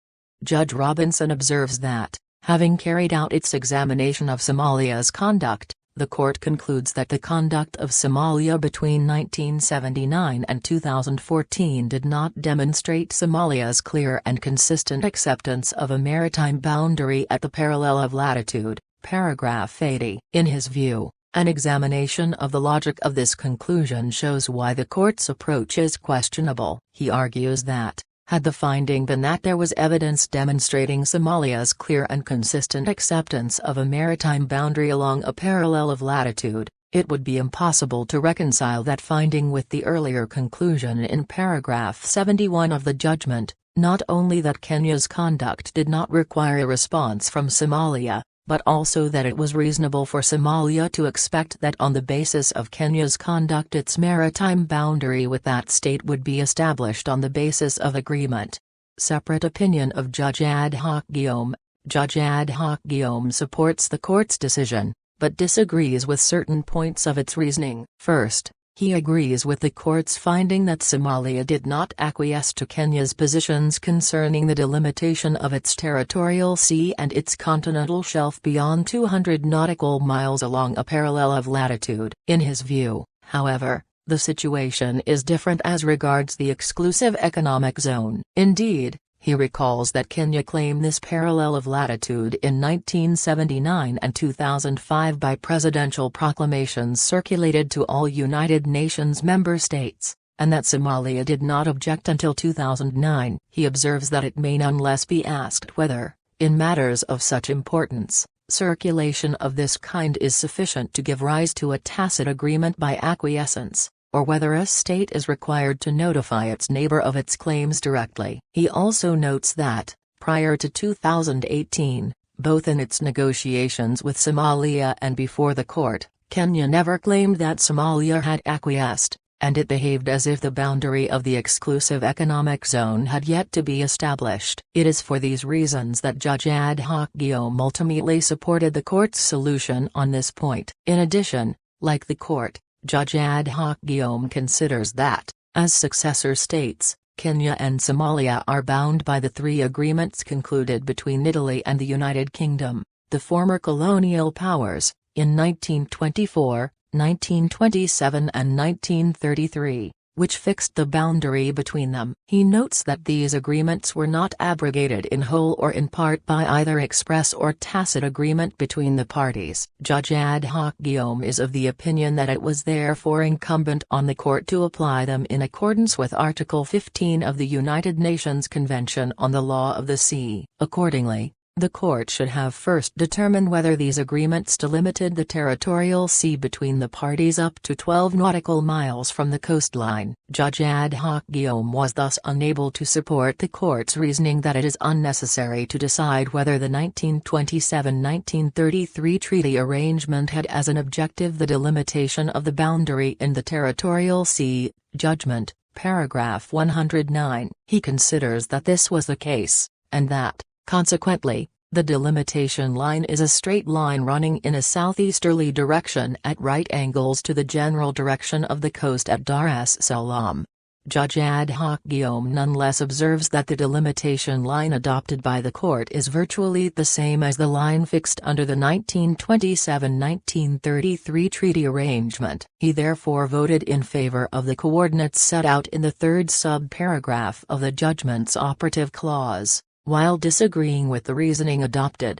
Judge Robinson observes that, having carried out its examination of Somalia's conduct, the court concludes that the conduct of Somalia between 1979 and 2014 did not demonstrate Somalia's clear and consistent acceptance of a maritime boundary at the parallel of latitude, paragraph 80. In his view, an examination of the logic of this conclusion shows why the court's approach is questionable. He argues that, had the finding been that there was evidence demonstrating Somalia's clear and consistent acceptance of a maritime boundary along a parallel of latitude, it would be impossible to reconcile that finding with the earlier conclusion in paragraph 71 of the judgment, not only that Kenya's conduct did not require a response from Somalia, but also that it was reasonable for Somalia to expect that on the basis of Kenya's conduct its maritime boundary with that state would be established on the basis of agreement. Separate opinion of Judge Ad Hoc Guillaume. Judge Ad Hoc Guillaume supports the court's decision, but disagrees with certain points of its reasoning. First, he agrees with the court's finding that Somalia did not acquiesce to Kenya's positions concerning the delimitation of its territorial sea and its continental shelf beyond 200 nautical miles along a parallel of latitude. In his view, however, the situation is different as regards the exclusive economic zone. Indeed, he recalls that Kenya claimed this parallel of latitude in 1979 and 2005 by presidential proclamations circulated to all United Nations member states, and that Somalia did not object until 2009. He observes that it may nonetheless be asked whether, in matters of such importance, circulation of this kind is sufficient to give rise to a tacit agreement by acquiescence, or whether a state is required to notify its neighbor of its claims directly. He also notes that, prior to 2018, both in its negotiations with Somalia and before the court, Kenya never claimed that Somalia had acquiesced, and it behaved as if the boundary of the exclusive economic zone had yet to be established. It is for these reasons that Judge Ad Hoc Guillaume ultimately supported the court's solution on this point. In addition, like the court, Judge Ad Hoc Guillaume considers that, as successor states, Kenya and Somalia are bound by the three agreements concluded between Italy and the United Kingdom, the former colonial powers, in 1924, 1927 and 1933, which fixed the boundary between them. He notes that these agreements were not abrogated in whole or in part by either express or tacit agreement between the parties. Judge ad hoc Guillaume is of the opinion that it was therefore incumbent on the court to apply them in accordance with Article 15 of the United Nations Convention on the Law of the Sea. Accordingly, the court should have first determined whether these agreements delimited the territorial sea between the parties up to 12 nautical miles from the coastline. Judge ad hoc Guillaume was thus unable to support the court's reasoning that it is unnecessary to decide whether the 1927-1933 treaty arrangement had as an objective the delimitation of the boundary in the territorial sea. Judgement, paragraph 109. He considers that this was the case, and that, consequently, the delimitation line is a straight line running in a southeasterly direction at right angles to the general direction of the coast at Dar es Salaam. Judge ad hoc Guillaume nonetheless observes that the delimitation line adopted by the court is virtually the same as the line fixed under the 1927-1933 treaty arrangement. He therefore voted in favor of the coordinates set out in the third sub-paragraph of the judgment's operative clause, while disagreeing with the reasoning adopted.